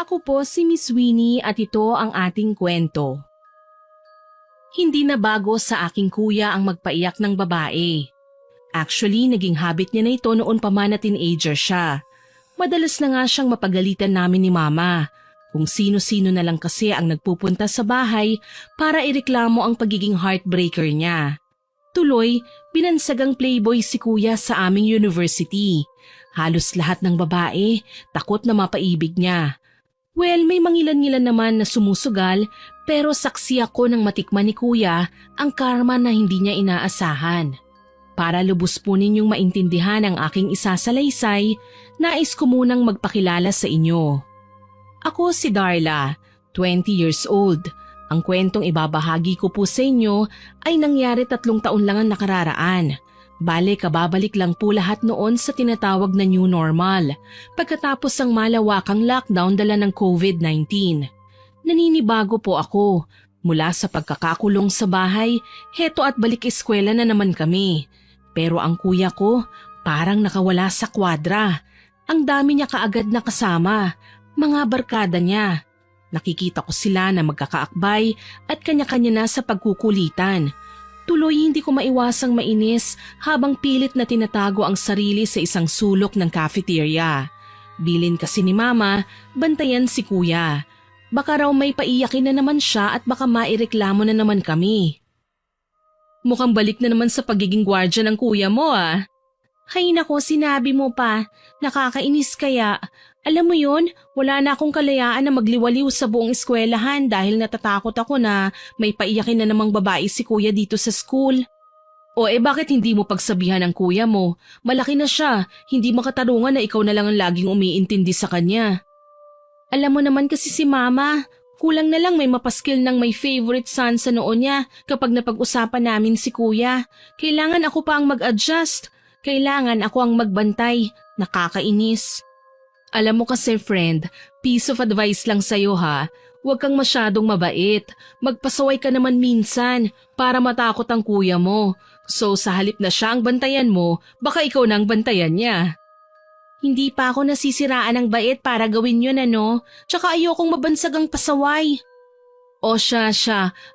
Ako po si Miss Winnie at ito ang ating kwento. Hindi na bago sa aking kuya ang magpaiyak ng babae. Actually, naging habit niya na ito noon pa man na teenager siya. Madalas na nga siyang mapagalitan namin ni mama. Kung sino-sino na lang kasi ang nagpupunta sa bahay para ireklamo ang pagiging heartbreaker niya. Tuloy, binansagang playboy si kuya sa aming university. Halos lahat ng babae takot na mapaibig niya. Well, may mangilan-ngilan naman na sumusugal pero saksi ako nang matikman ni kuya ang karma na hindi niya inaasahan. Para lubos po ninyong maintindihan ang aking isasalaysay, nais ko munang magpakilala sa inyo. Ako si Darla, 20 years old. Ang kwentong ibabahagi ko po sa inyo ay nangyari 3 taon lang ang nakararaan. Bale, kababalik lang po lahat noon sa tinatawag na new normal, pagkatapos ang malawakang lockdown dala ng COVID-19. Naninibago po ako. Mula sa pagkakakulong sa bahay, heto at balik eskwela na naman kami. Pero ang kuya ko, parang nakawala sa kwadra. Ang dami niya kaagad na kasama, mga barkada niya. Nakikita ko sila na magkakaakbay at kanya-kanya na sa pagkukulitan. Tuloy hindi ko maiwasang mainis habang pilit na tinatago ang sarili sa isang sulok ng cafeteria. Bilin kasi ni mama, bantayan si kuya. Baka raw may paiyakin na naman siya at baka maireklamo na naman kami. Mukhang balik na naman sa pagiging gwardya ng kuya mo ah. Hay nako, sinabi mo pa. Nakakainis kaya. Alam mo yun, wala na akong kalayaan na magliwaliw sa buong eskwelahan dahil natatakot ako na may paiyakin na namang babae si kuya dito sa school. O bakit hindi mo pagsabihan ng kuya mo? Malaki na siya, hindi makatarungan na ikaw na lang ang laging umiintindi sa kanya. Alam mo naman kasi si mama, kulang na lang may mapaskil ng may favorite son sa noon niya kapag napag-usapan namin si kuya. Kailangan ako pa ang mag-adjust. Kailangan ako ang magbantay. Nakakainis. Alam mo kasi friend, piece of advice lang sa'yo ha. Huwag kang masyadong mabait. Magpasaway ka naman minsan para matakot ang kuya mo. So sa halip na siya ang bantayan mo, baka ikaw na ang bantayan niya. Hindi pa ako nasisiraan ng bait para gawin yun ano. Tsaka ayokong mabansagang pasaway. O siya.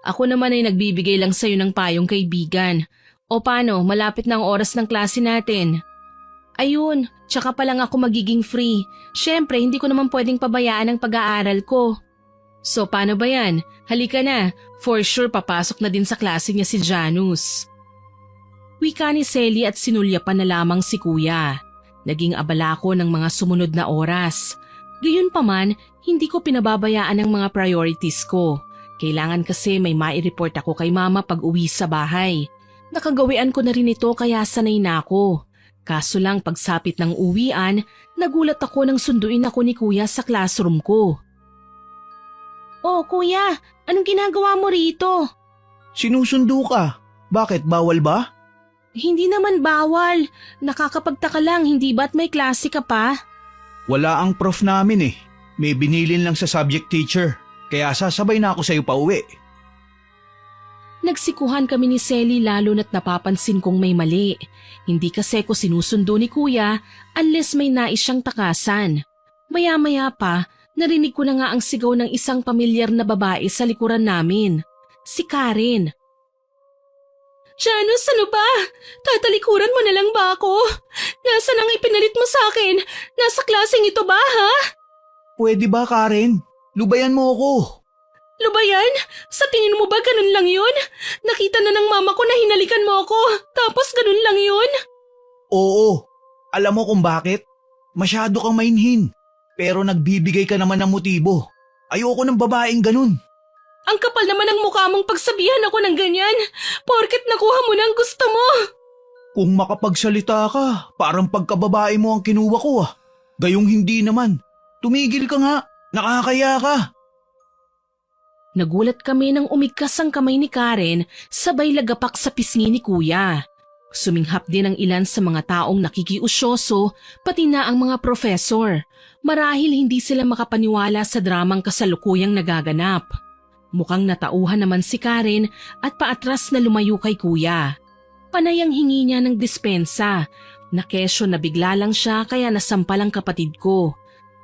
Ako naman ay nagbibigay lang sa'yo ng payong kaibigan. O paano, malapit na ang oras ng klase natin. Ayun, tsaka pa lang ako magiging free. Siyempre, hindi ko naman pwedeng pabayaan ang pag-aaral ko. So paano ba yan? Halika na, for sure papasok na din sa klase niya si Janus. Wika ni Selly at sinulya pa na lamang si kuya. Naging abala ko ng mga sumunod na oras. Gayunpaman, hindi ko pinababayaan ang mga priorities ko. Kailangan kasi may mai-report ako kay mama pag uwi sa bahay. Nakagawian ko na rin ito kaya sanay na ako. Kaso lang pagsapit ng uwian, nagulat ako nang sunduin ako ni kuya sa classroom ko. Oh kuya, anong ginagawa mo rito? Sinusundo ka. Bakit, bawal ba? Hindi naman bawal. Nakakapagtaka lang, hindi ba't may klase ka pa? Wala ang prof namin eh. May binilin lang sa subject teacher. Kaya sasabay na ako sa'yo pa uwi. Nagsikuhan kami ni Selly lalo na't napapansin kong may mali. Hindi kasi ko sinusundo ni kuya unless may nais siyang takasan. Maya-maya pa, narinig ko na nga ang sigaw ng isang pamilyar na babae sa likuran namin. Si Karen. Janus, ano ba? Tatalikuran mo na lang ba ako? Nasaan ang ipinalit mo sa akin? Nasa klaseng ito ba, ha? Pwede ba, Karen? Lubayan mo ako. Lubayan? Sa tingin mo ba ganun lang yun? Nakita na ng mama ko na hinalikan mo ako, tapos ganun lang yun? Oo. Alam mo kung bakit? Masyado kang mainhin. Pero nagbibigay ka naman ng motibo. Ayoko ng babaeng ganun. Ang kapal naman ng mukha mong pagsabihan ako ng ganyan, porket nakuha mo na ang gusto mo. Kung makapagsalita ka, parang pagkababae mo ang kinuha ko ah. Gayong hindi naman. Tumigil ka nga, nakakaya ka. Nagulat kami nang umigkas ang kamay ni Karen sabay lagapak sa pisngi ni kuya. Suminghap din ang ilan sa mga taong nakikiusyoso pati na ang mga profesor. Marahil hindi sila makapaniwala sa dramang kasalukuyang nagaganap. Mukhang natauhan naman si Karen at paatras na lumayo kay kuya. Panay ang hingi niya ng dispensa. Nakesyo na bigla lang siya kaya nasampal ang kapatid ko.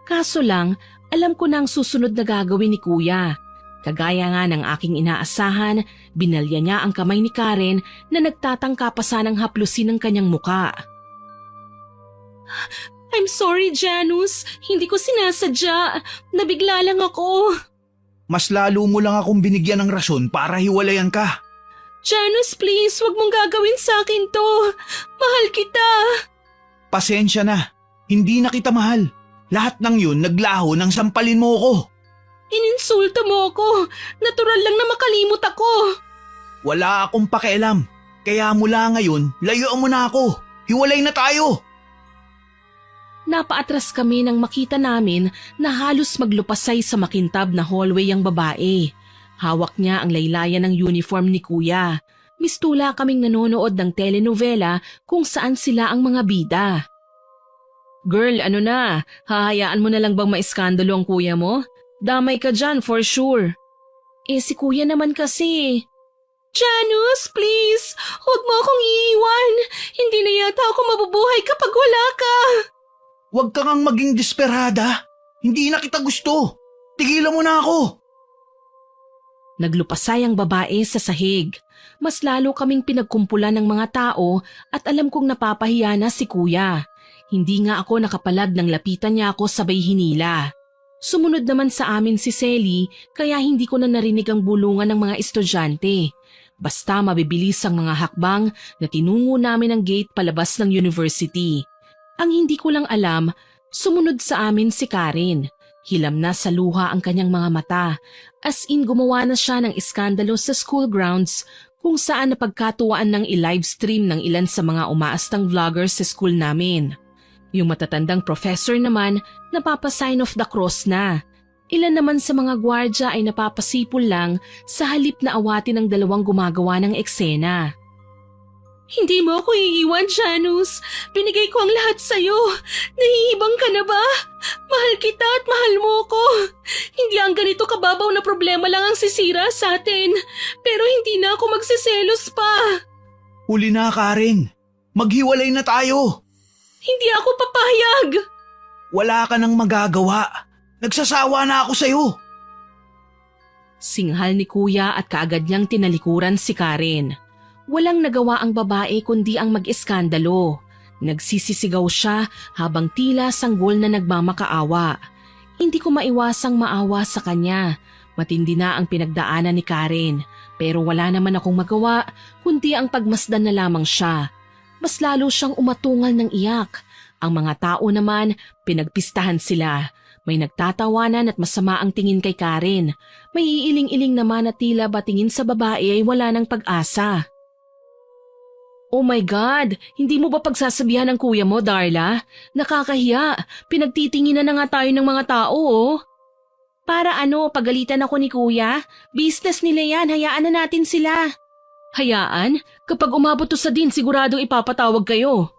Kaso lang, Alam ko na ang susunod na gagawin ni Kuya. Kagaya nga ng aking inaasahan, binalya niya ang kamay ni Karen na nagtatangka pa sanang haplusin ang kanyang muka. I'm sorry, Janus. Hindi ko sinasadya. Nabigla lang ako. Mas lalo mo lang akong binigyan ng rason para hiwalayan ka. Janus, please, wag mong gagawin sa akin to. Mahal kita. Pasensya na. Hindi na kita mahal. Lahat ng yun naglaho nang sampalin mo ko. Ininsulto mo ako. Natural lang na makalimot ako. Wala akong pakialam. Kaya mula ngayon, layuan mo na ako. Hiwalay na tayo. Napaatras kami nang makita namin na halos maglupasay sa makintab na hallway ang babae. Hawak niya ang laylayan ng uniform ni Kuya. Mistula kaming nanonood ng telenovela kung saan sila ang mga bida. Girl, ano na? Hahayaan mo na lang bang maiskandalo ang kuya mo? Damay ka dyan for sure. Si Kuya naman kasi. Janus, please! Huwag mo akong iiwan. Hindi na yata ako mabubuhay kapag wala ka. Huwag ka ngang maging desperada. Hindi na kita gusto. Tigilan mo na ako. Naglupasay ang babae sa sahig. Mas lalo kaming pinagkumpulan ng mga tao at alam kong napapahiya na si Kuya. Hindi nga ako nakapalag nang lapitan niya ako sabay hinila. Sumunod naman sa amin si Selly kaya hindi ko na narinig ang bulungan ng mga estudyante. Basta mabibilis ang mga hakbang na tinungo namin ang gate palabas ng university. Ang hindi ko lang alam, sumunod sa amin si Karen. Hilam na sa luha ang kanyang mga mata. As in gumawa na siya ng iskandalo sa school grounds kung saan napagkatuwaan ng i-livestream ng ilan sa mga umaastang vloggers sa school namin. Yung matatandang professor naman napapasign of the cross na. Ilan naman sa mga gwardya ay napapasipol lang sa halip na awatin ng dalawang gumagawa ng eksena. Hindi mo ako iiwan, Janus. Binigay ko ang lahat sa'yo. Nahihibang ka na ba? Mahal kita at mahal mo ko. Hindi ang ganito kababaw na problema lang ang sisira sa atin. Pero hindi na ako magsiselos pa. Huli na, Karen. Maghiwalay na tayo. Hindi ako papayag. Wala ka nang magagawa. Nagsasawa na ako sa'yo. Singhal ni Kuya at kaagad niyang tinalikuran si Karen. Walang nagawa ang babae kundi ang mag-iskandalo. Nagsisisigaw siya habang tila sanggol na nagmamakaawa. Hindi ko maiwasang maawa sa kanya. Matindi na ang pinagdaanan ni Karen. Pero wala naman akong magawa kundi ang pagmasdan na lamang siya. Mas lalo siyang umatungal ng iyak. Ang mga tao naman, pinagpistahan sila. May nagtatawanan at masama ang tingin kay Karen. May iiling-iling naman na tila ba tingin sa babae ay wala ng pag-asa. Oh my God! Hindi mo ba pagsasabihan ng kuya mo, Darla? Nakakahiya. Pinagtitinginan na nga tayo ng mga tao, oh. Para ano, pagalitan ako ni Kuya? Business nila yan, hayaan na natin sila. Hayaan? Kapag umabot to sa din, siguradong ipapatawag kayo.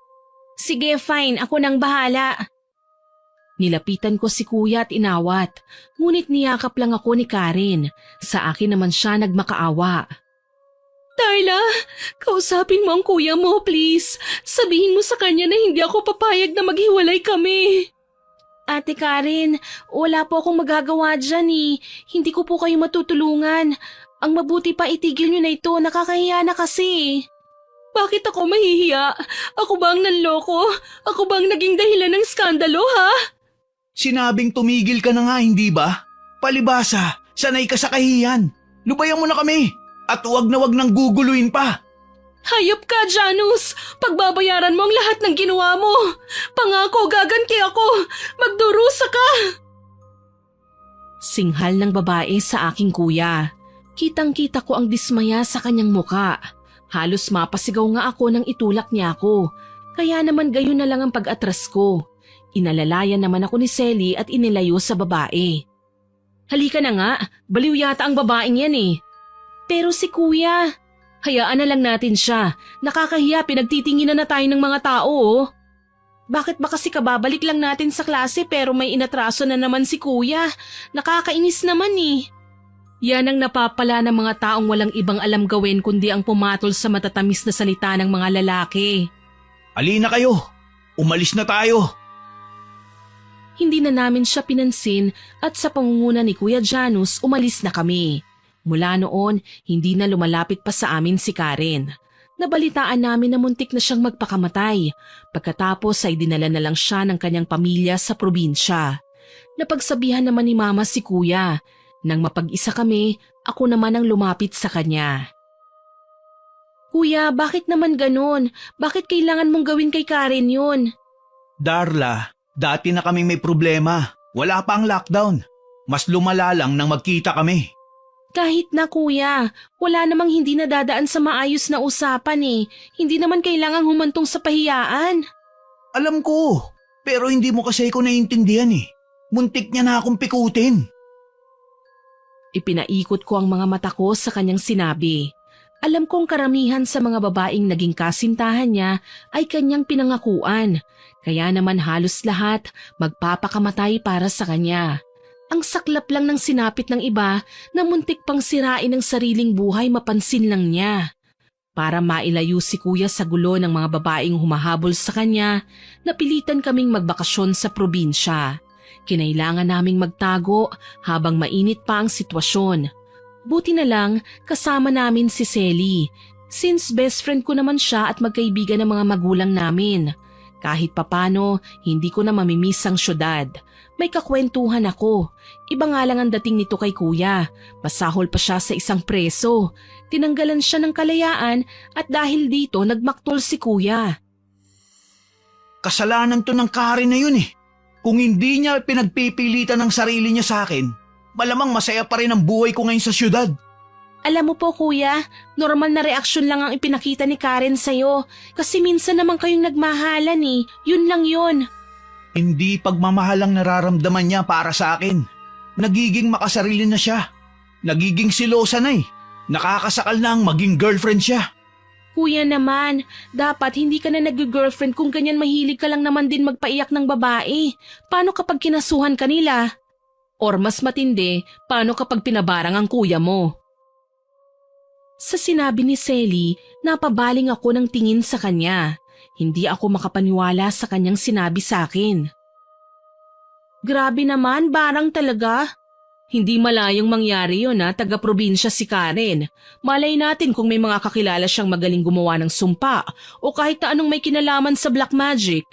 Sige, fine. Ako nang bahala. Nilapitan ko si Kuya at inawat. Ngunit niyakap lang ako ni Karen. Sa akin naman siya nagmakaawa. Darla, kausapin mo ang kuya mo, please. Sabihin mo sa kanya na hindi ako papayag na maghiwalay kami. Ate Karen, wala po akong magagawa dyan eh. Hindi ko po kayo matutulungan. Ang mabuti pa itigil nyo na ito, nakakahiya na kasi. Bakit ako mahihiya? Ako ba ang nanloko? Ako ba ang naging dahilan ng skandalo, ha? Sinabing tumigil ka na nga, hindi ba? Palibasa, sanay ka sa kahiyan. Lubayan mo na kami. At wag na wag nang guguluhin pa. Hayop ka, Janus! Pagbabayaran mo ang lahat ng ginawa mo. Pangako, gaganti ako. Magdurusa ka. Singhal ng babae sa aking kuya. Kitang-kita ko ang dismaya sa kanyang muka. Halos mapasigaw nga ako nang itulak niya ako. Kaya naman gayon na lang ang pag-atras ko. Inalalayan naman ako ni Selly at inilayo sa babae. Halika na nga, baliw yata ang babaeng yan eh. Pero si Kuya, hayaan na lang natin siya. Nakakahiya, pinagtitinginan na tayo ng mga tao, oh. Bakit ba kasi kababalik lang natin sa klase pero may inatraso na naman si Kuya? Nakakainis naman eh. Yan ang napapala ng mga taong walang ibang alam gawin kundi ang pumatol sa matatamis na salita ng mga lalaki. Alina kayo, umalis na tayo. Hindi na namin siya pinansin at sa pangunguna ni Kuya Janus umalis na kami. Mula noon, hindi na lumalapit pa sa amin si Karen. Nabalitaan namin na muntik na siyang magpakamatay. Pagkatapos ay dinala na lang siya ng kanyang pamilya sa probinsya. Napagsabihan naman ni Mama si Kuya. Nang mapag-isa kami, ako naman ang lumapit sa kanya. Kuya, bakit naman ganun? Bakit kailangan mong gawin kay Karen yun? Darla, dati na kaming may problema. Wala pa ang lockdown. Mas lumala lang nang magkita kami. Kahit na kuya, wala namang hindi nadadaan sa maayos na usapan eh. Hindi naman kailangang humantong sa pahiyaan. Alam ko, pero hindi mo kasi ako naiintindihan eh. Muntik niya na akong pikutin. Ipinaikot ko ang mga mata ko sa kanyang sinabi. Alam kong karamihan sa mga babaeng naging kasintahan niya ay kanyang pinangakuan. Kaya naman halos lahat magpapakamatay para sa kanya. Ang saklap lang ng sinapit ng iba na muntik pang sirain ang sariling buhay mapansin lang niya. Para mailayo si Kuya sa gulo ng mga babaeng humahabol sa kanya, napilitan kaming magbakasyon sa probinsya. Kinailangan naming magtago habang mainit pa ang sitwasyon. Buti na lang kasama namin si Selly, since best friend ko naman siya at magkaibigan ng mga magulang namin. Kahit papano, hindi ko na mamimiss ang syudad. May kakwentuhan ako. Iba nga lang ang dating nito kay Kuya. Masahol pa siya sa isang preso. Tinanggalan siya ng kalayaan at dahil dito nagmaktol si Kuya. Kasalanan to ng Karen na yun eh. Kung hindi niya pinagpipilitan ng sarili niya sa akin, malamang masaya pa rin ang buhay ko ngayon sa syudad. Alam mo po Kuya, normal na reaksyon lang ang ipinakita ni Karen sa'yo. Kasi minsan naman kayong nagmahalan eh. Yun lang yun. Hindi pagmamahal ang nararamdaman niya para sa akin. Nagiging makasarili na siya. Nagiging silosa na eh. Nakakasakal na ang maging girlfriend siya. Kuya naman, dapat hindi ka na nag-girlfriend kung ganyan mahilig ka lang naman din magpaiyak ng babae. Paano kapag kinasuhan ka nila? Or mas matindi, paano kapag pinabarang ang kuya mo? Sa sinabi ni Selly, napabaling ako ng tingin sa kanya. Hindi ako makapaniwala sa kanyang sinabi sa akin. Grabe naman, barang talaga. Hindi malayong mangyari yun taga-probinsya si Karen. Malay natin kung may mga kakilala siyang magaling gumawa ng sumpa o kahit na anong may kinalaman sa black magic.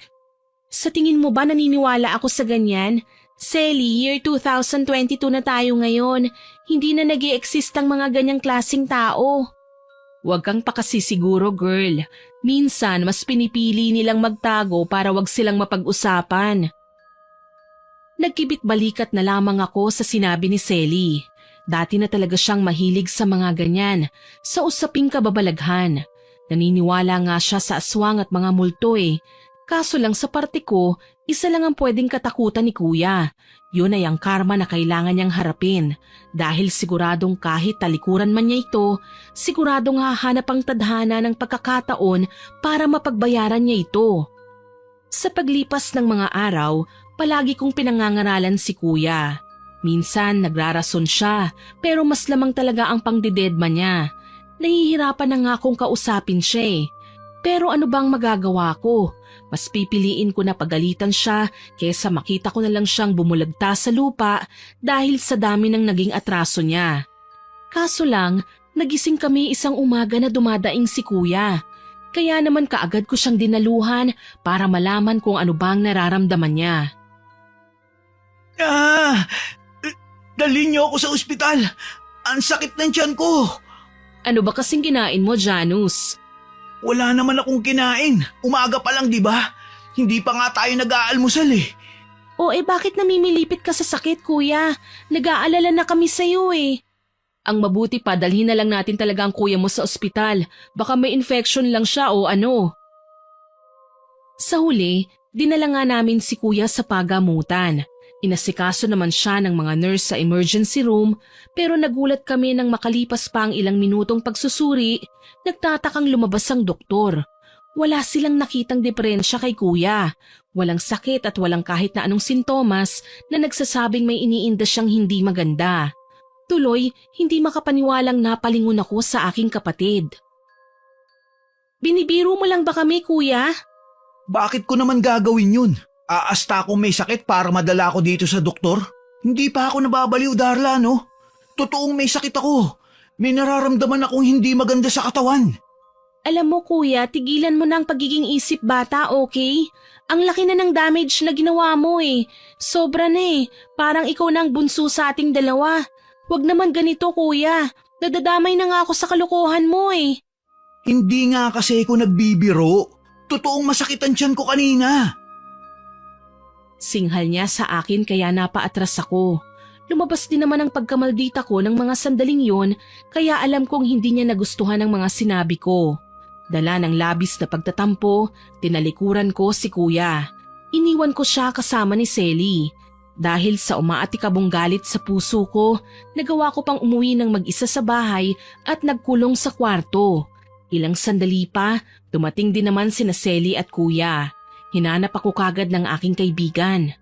Sa tingin mo ba naniniwala ako sa ganyan? Selly, year 2022 na tayo ngayon. Hindi na nag-i-exist ang mga ganyang klaseng tao. Huwag kang pakasisiguro, girl. Minsan, mas pinipili nilang magtago para wag silang mapag-usapan. Nagkibit balikat na lamang ako sa sinabi ni Selly. Dati na talaga siyang mahilig sa mga ganyan, sa usaping kababalaghan. Naniniwala nga siya sa aswang at mga multo eh. Kaso lang sa parte ko, isa lang ang pwedeng katakutan ni Kuya. Yun ay ang karma na kailangan niyang harapin. Dahil siguradong kahit talikuran man niya ito, siguradong hahanap ang tadhana ng pagkakataon para mapagbayaran niya ito. Sa paglipas ng mga araw, palagi kong pinangangaralan si Kuya. Minsan nagrarason siya, pero mas lamang talaga ang pangdidedma niya. Nahihirapan na nga akong kausapin siya eh. Pero ano bang magagawa ko? Mas pipiliin ko na pagalitan siya kesa makita ko na lang siyang bumulagta sa lupa dahil sa dami ng naging atraso niya. Kaso lang, nagising kami isang umaga na dumadaing si Kuya. Kaya naman kaagad ko siyang dinaluhan para malaman kung ano bang nararamdaman niya. Dalhin niyo ako sa ospital. Ang sakit ng tiyan ko. Ano ba kasing kinain mo, Janus? Wala naman akong kinain. Umaga pa lang, di ba? Hindi pa nga tayo nag-aalmusal eh. O bakit namimilipit ka sa sakit, Kuya? Nag-aalala na kami sa'yo eh. Ang mabuti pa, dalhin na lang natin talaga ang kuya mo sa ospital. Baka may infection lang siya o ano. Sa huli, dinala nga namin si Kuya sa pagamutan. Inasikaso naman siya ng mga nurse sa emergency room pero nagulat kami nang makalipas pa ang ilang minutong pagsusuri, nagtatakang lumabas ang doktor. Wala silang nakitang diferensya kay Kuya. Walang sakit at walang kahit na anong sintomas na nagsasabing may iniinda siyang hindi maganda. Tuloy, hindi makapaniwalang napalingon ako sa aking kapatid. Binibiro mo lang ba kami, Kuya? Bakit ko naman gagawin yun? Aasta akong may sakit para madala ko dito sa doktor? Hindi pa ako nababaliw, Darla, no? Totoong may sakit ako. May nararamdaman akong hindi maganda sa katawan. Alam mo kuya, tigilan mo na ang pagiging isip bata, okay? Ang laki na ng damage na ginawa mo eh. Sobra na eh. Parang ikaw na ang bunso sa ating dalawa. Huwag naman ganito kuya. Nadadamay na nga ako sa kalokohan mo eh. Hindi nga kasi ako nagbibiro. Totoong masakit ang tiyan ko kanina. Singhal niya sa akin kaya napaatras ako. Lumabas din naman ang pagkamaldita ko ng mga sandaling yon kaya alam kong hindi niya nagustuhan ang mga sinabi ko. Dala ng labis na pagtatampo, tinalikuran ko si kuya. Iniwan ko siya kasama ni Selly. Dahil sa umaatikabong galit sa puso ko, nagawa ko pang umuwi ng mag-isa sa bahay at nagkulong sa kwarto. Ilang sandali pa, dumating din naman sina Selly at kuya. Hinanap ako kagad ng aking kaibigan.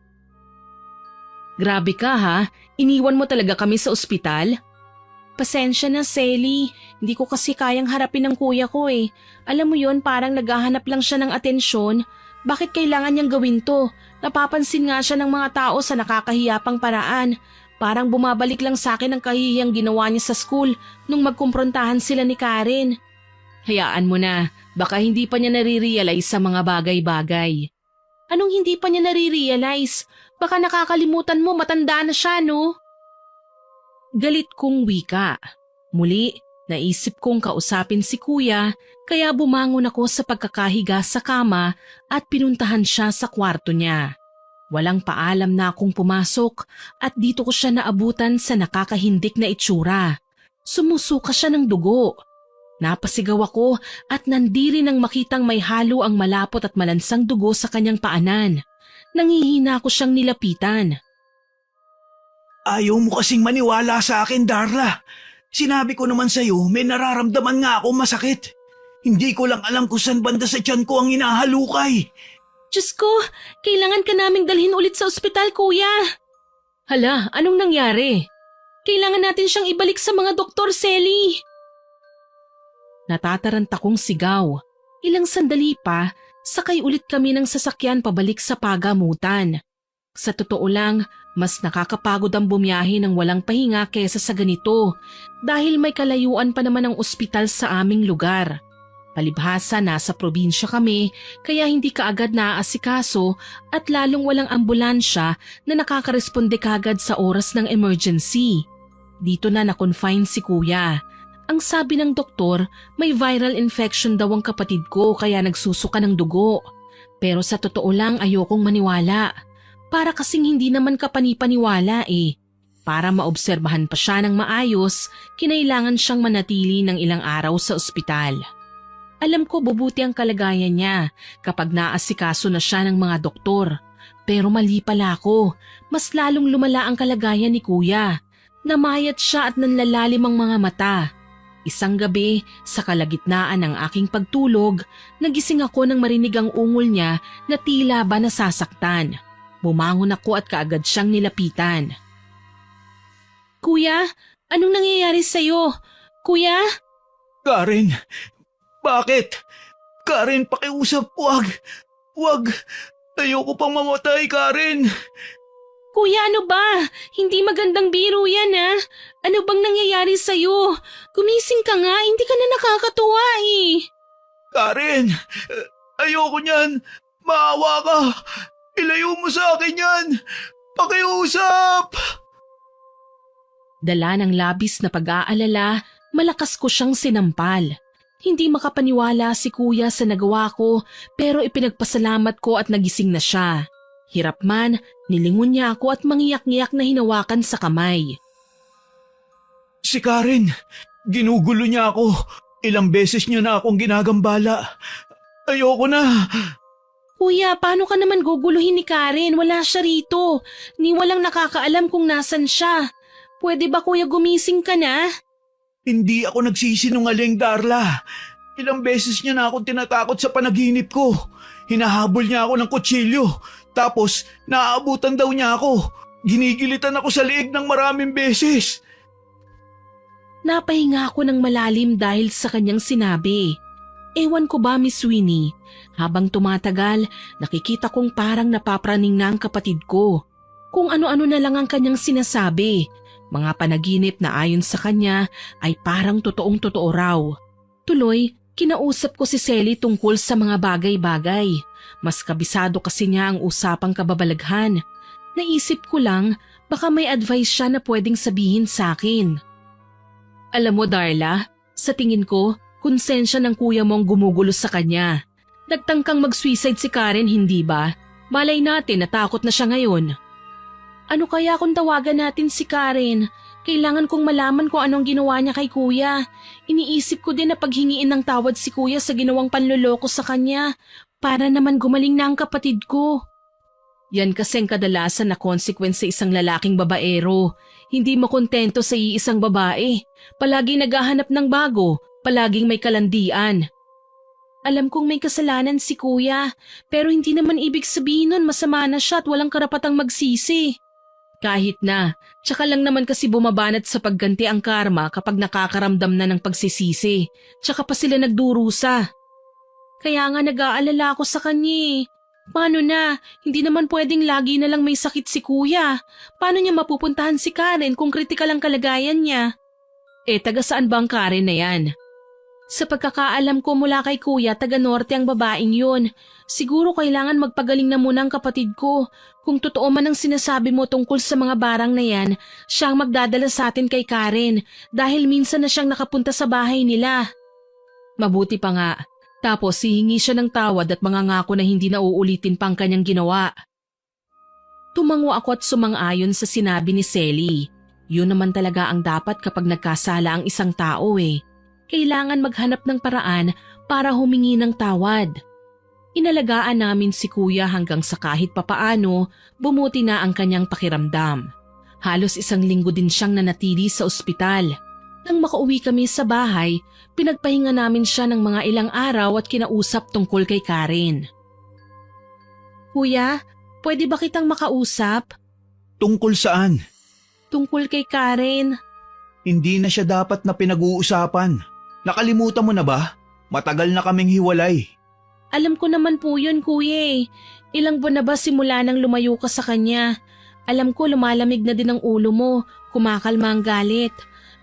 Grabe ka ha, iniwan mo talaga kami sa ospital? Pasensya na Selly, hindi ko kasi kayang harapin ng kuya ko eh. Alam mo yon, parang naghahanap lang siya ng atensyon. Bakit kailangan niyang gawin to? Napapansin nga siya ng mga tao sa nakakahiyapang paraan. Parang bumabalik lang sa akin ang kahihiyang ginawa niya sa school nung magkumprontahan sila ni Karen. Hayaan mo na, baka hindi pa niya nare-realize sa mga bagay-bagay. Anong hindi pa niya nare-realize? Baka nakakalimutan mo, matanda na siya, no? Galit kong wika. Muli, naisip kong kausapin si kuya, kaya bumangon ako sa pagkakahiga sa kama at pinuntahan siya sa kwarto niya. Walang paalam na akong pumasok at dito ko siya naabutan sa nakakahindik na itsura. Sumusuka siya ng dugo. Napasigaw ako at nandiri nang makitang may halo ang malapot at malansang dugo sa kanyang paanan. Nangihina ko siyang nilapitan. Ayaw mo kasing maniwala sa akin, Darla. Sinabi ko naman sa'yo, may nararamdaman nga ako masakit. Hindi ko lang alam kung saan banda sa tiyan ko ang hinahalukay. Diyos ko, kailangan ka naming dalhin ulit sa ospital, kuya. Hala, anong nangyari? Kailangan natin siyang ibalik sa mga doktor, Selly. Natataranta kong sigaw. Ilang sandali pa, sakay ulit kami ng sasakyan pabalik sa pagamutan. Sa totoo lang, mas nakakapagod ang bumiyahe ng walang pahinga kesa sa ganito dahil may kalayuan pa naman ang ospital sa aming lugar. Palibhasa nasa probinsya kami kaya hindi kaagad naaasikaso at lalong walang ambulansya na nakakaresponde kagad sa oras ng emergency. Dito na na-confine si kuya. Ang sabi ng doktor, may viral infection daw ang kapatid ko kaya nagsusuka ng dugo. Pero sa totoo lang ayokong maniwala. Para kasing hindi naman kapanipaniwala eh. Para maobserbahan pa siya ng maayos, kinailangan siyang manatili ng ilang araw sa ospital. Alam ko bubuti ang kalagayan niya kapag naasikaso na siya ng mga doktor. Pero mali pala ako, mas lalong lumala ang kalagayan ni kuya. Namayat siya at nanlalalim ang mga mata. Isang gabi, sa kalagitnaan ng aking pagtulog, nagising ako nang marinig ang ungol niya na tila ba nasasaktan. Bumangon ako at kaagad siyang nilapitan. Kuya, anong nangyayari sa'yo? Kuya? Karen, bakit? Karen, pakiusap, wag. Wag. Ayoko pang mamatay, Karen. Kuya, ano ba? Hindi magandang biro yan, ha? Ano bang nangyayari sa'yo? Gumising ka nga, hindi ka na nakakatuwa eh. Karen, ayoko niyan. Maawa ka. Ilayo mo sa akin yan. Pakiusap. Dala ng labis na pag-aalala, malakas ko siyang sinampal. Hindi makapaniwala si kuya sa nagawa ko pero ipinagpasalamat ko at nagising na siya. Hirap man, nilingon niya ako at mangiyak-ngiyak na hinawakan sa kamay. Si Karen, ginugulo niya ako. Ilang beses niya na akong ginagambala. Ayoko na. Kuya, paano ka naman guguluhin ni Karen? Wala siya rito. Ni walang nakakaalam kung nasan siya. Pwede ba kuya gumising ka na? Hindi ako nagsisinungaling, Darla. Ilang beses niya na akong tinatakot sa panaginip ko. Hinahabol niya ako ng kutsilyo. Tapos, naaabutan daw niya ako. Ginigilitan ako sa liig ng maraming beses. Napahinga ako ng malalim dahil sa kanyang sinabi. Ewan ko ba, Miss Winnie, habang tumatagal, nakikita kong parang napapraning na ang kapatid ko. Kung ano-ano na lang ang kanyang sinasabi. Mga panaginip na ayon sa kanya ay parang totoong-totoo raw. Tuloy, kinausap ko si Selly tungkol sa mga bagay-bagay. Mas kabisado kasi niya ang usapang kababalaghan. Naisip ko lang, baka may advice siya na pwedeng sabihin sa akin. Alam mo, Darla, sa tingin ko, konsensya ng kuya mong gumugulo sa kanya. Nagtangkang mag-suicide si Karen, hindi ba? Malay natin, natakot na siya ngayon. Ano kaya kung tawagan natin si Karen? Kailangan kong malaman kung anong ginawa niya kay kuya. Iniisip ko din na paghingiin ng tawad si kuya sa ginawang panloloko sa kanya para naman gumaling na ang kapatid ko. Yan kasing kadalasan na consequence sa isang lalaking babaero. Hindi makontento sa iisang babae. Palaging naghahanap ng bago, palaging may kalandian. Alam kong may kasalanan si kuya, pero hindi naman ibig sabihin nun masama na siya at walang karapatang magsisi. Kahit na, tsaka lang naman kasi bumabanat sa pagganti ang karma kapag nakakaramdam na ng pagsisisi, tsaka pa sila nagdurusa. Kaya nga nag-aalala ako sa kanya eh. Paano na? Hindi naman pwedeng lagi na lang may sakit si kuya. Paano niya mapupuntahan si Karen kung kritikal ang kalagayan niya? Taga saan ba ang Karen na yan? Sa pagkakaalam ko mula kay kuya, taga norte ang babaeng yun. Siguro kailangan magpagaling na muna ang kapatid ko. Kung totoo man ang sinasabi mo tungkol sa mga barang na yan, siya ang magdadala sa atin kay Karen dahil minsan na siyang nakapunta sa bahay nila. Mabuti pa nga. Tapos hihingi siya ng tawad at mangangako na hindi na uulitin pang kanyang ginawa. Tumango ako at sumang-ayon sa sinabi ni Selly. Yun naman talaga ang dapat kapag nagkasala ang isang tao eh. Kailangan maghanap ng paraan para humingi ng tawad. Inalagaan namin si kuya hanggang sa kahit papaano bumuti na ang kanyang pakiramdam. Halos 1 linggo din siyang nanatili sa ospital. Nang makauwi kami sa bahay, pinagpahinga namin siya ng mga ilang araw at kinausap tungkol kay Karen. Kuya, pwede ba kitang makausap? Tungkol saan? Tungkol kay Karen. Hindi na siya dapat na pinag-uusapan. Nakalimutan mo na ba? Matagal na kaming hiwalay. Alam ko naman po yun, kuya eh. Ilang buwan na ba simula nang lumayo ka sa kanya? Alam ko lumalamig na din ang ulo mo, kumakalma ang galit.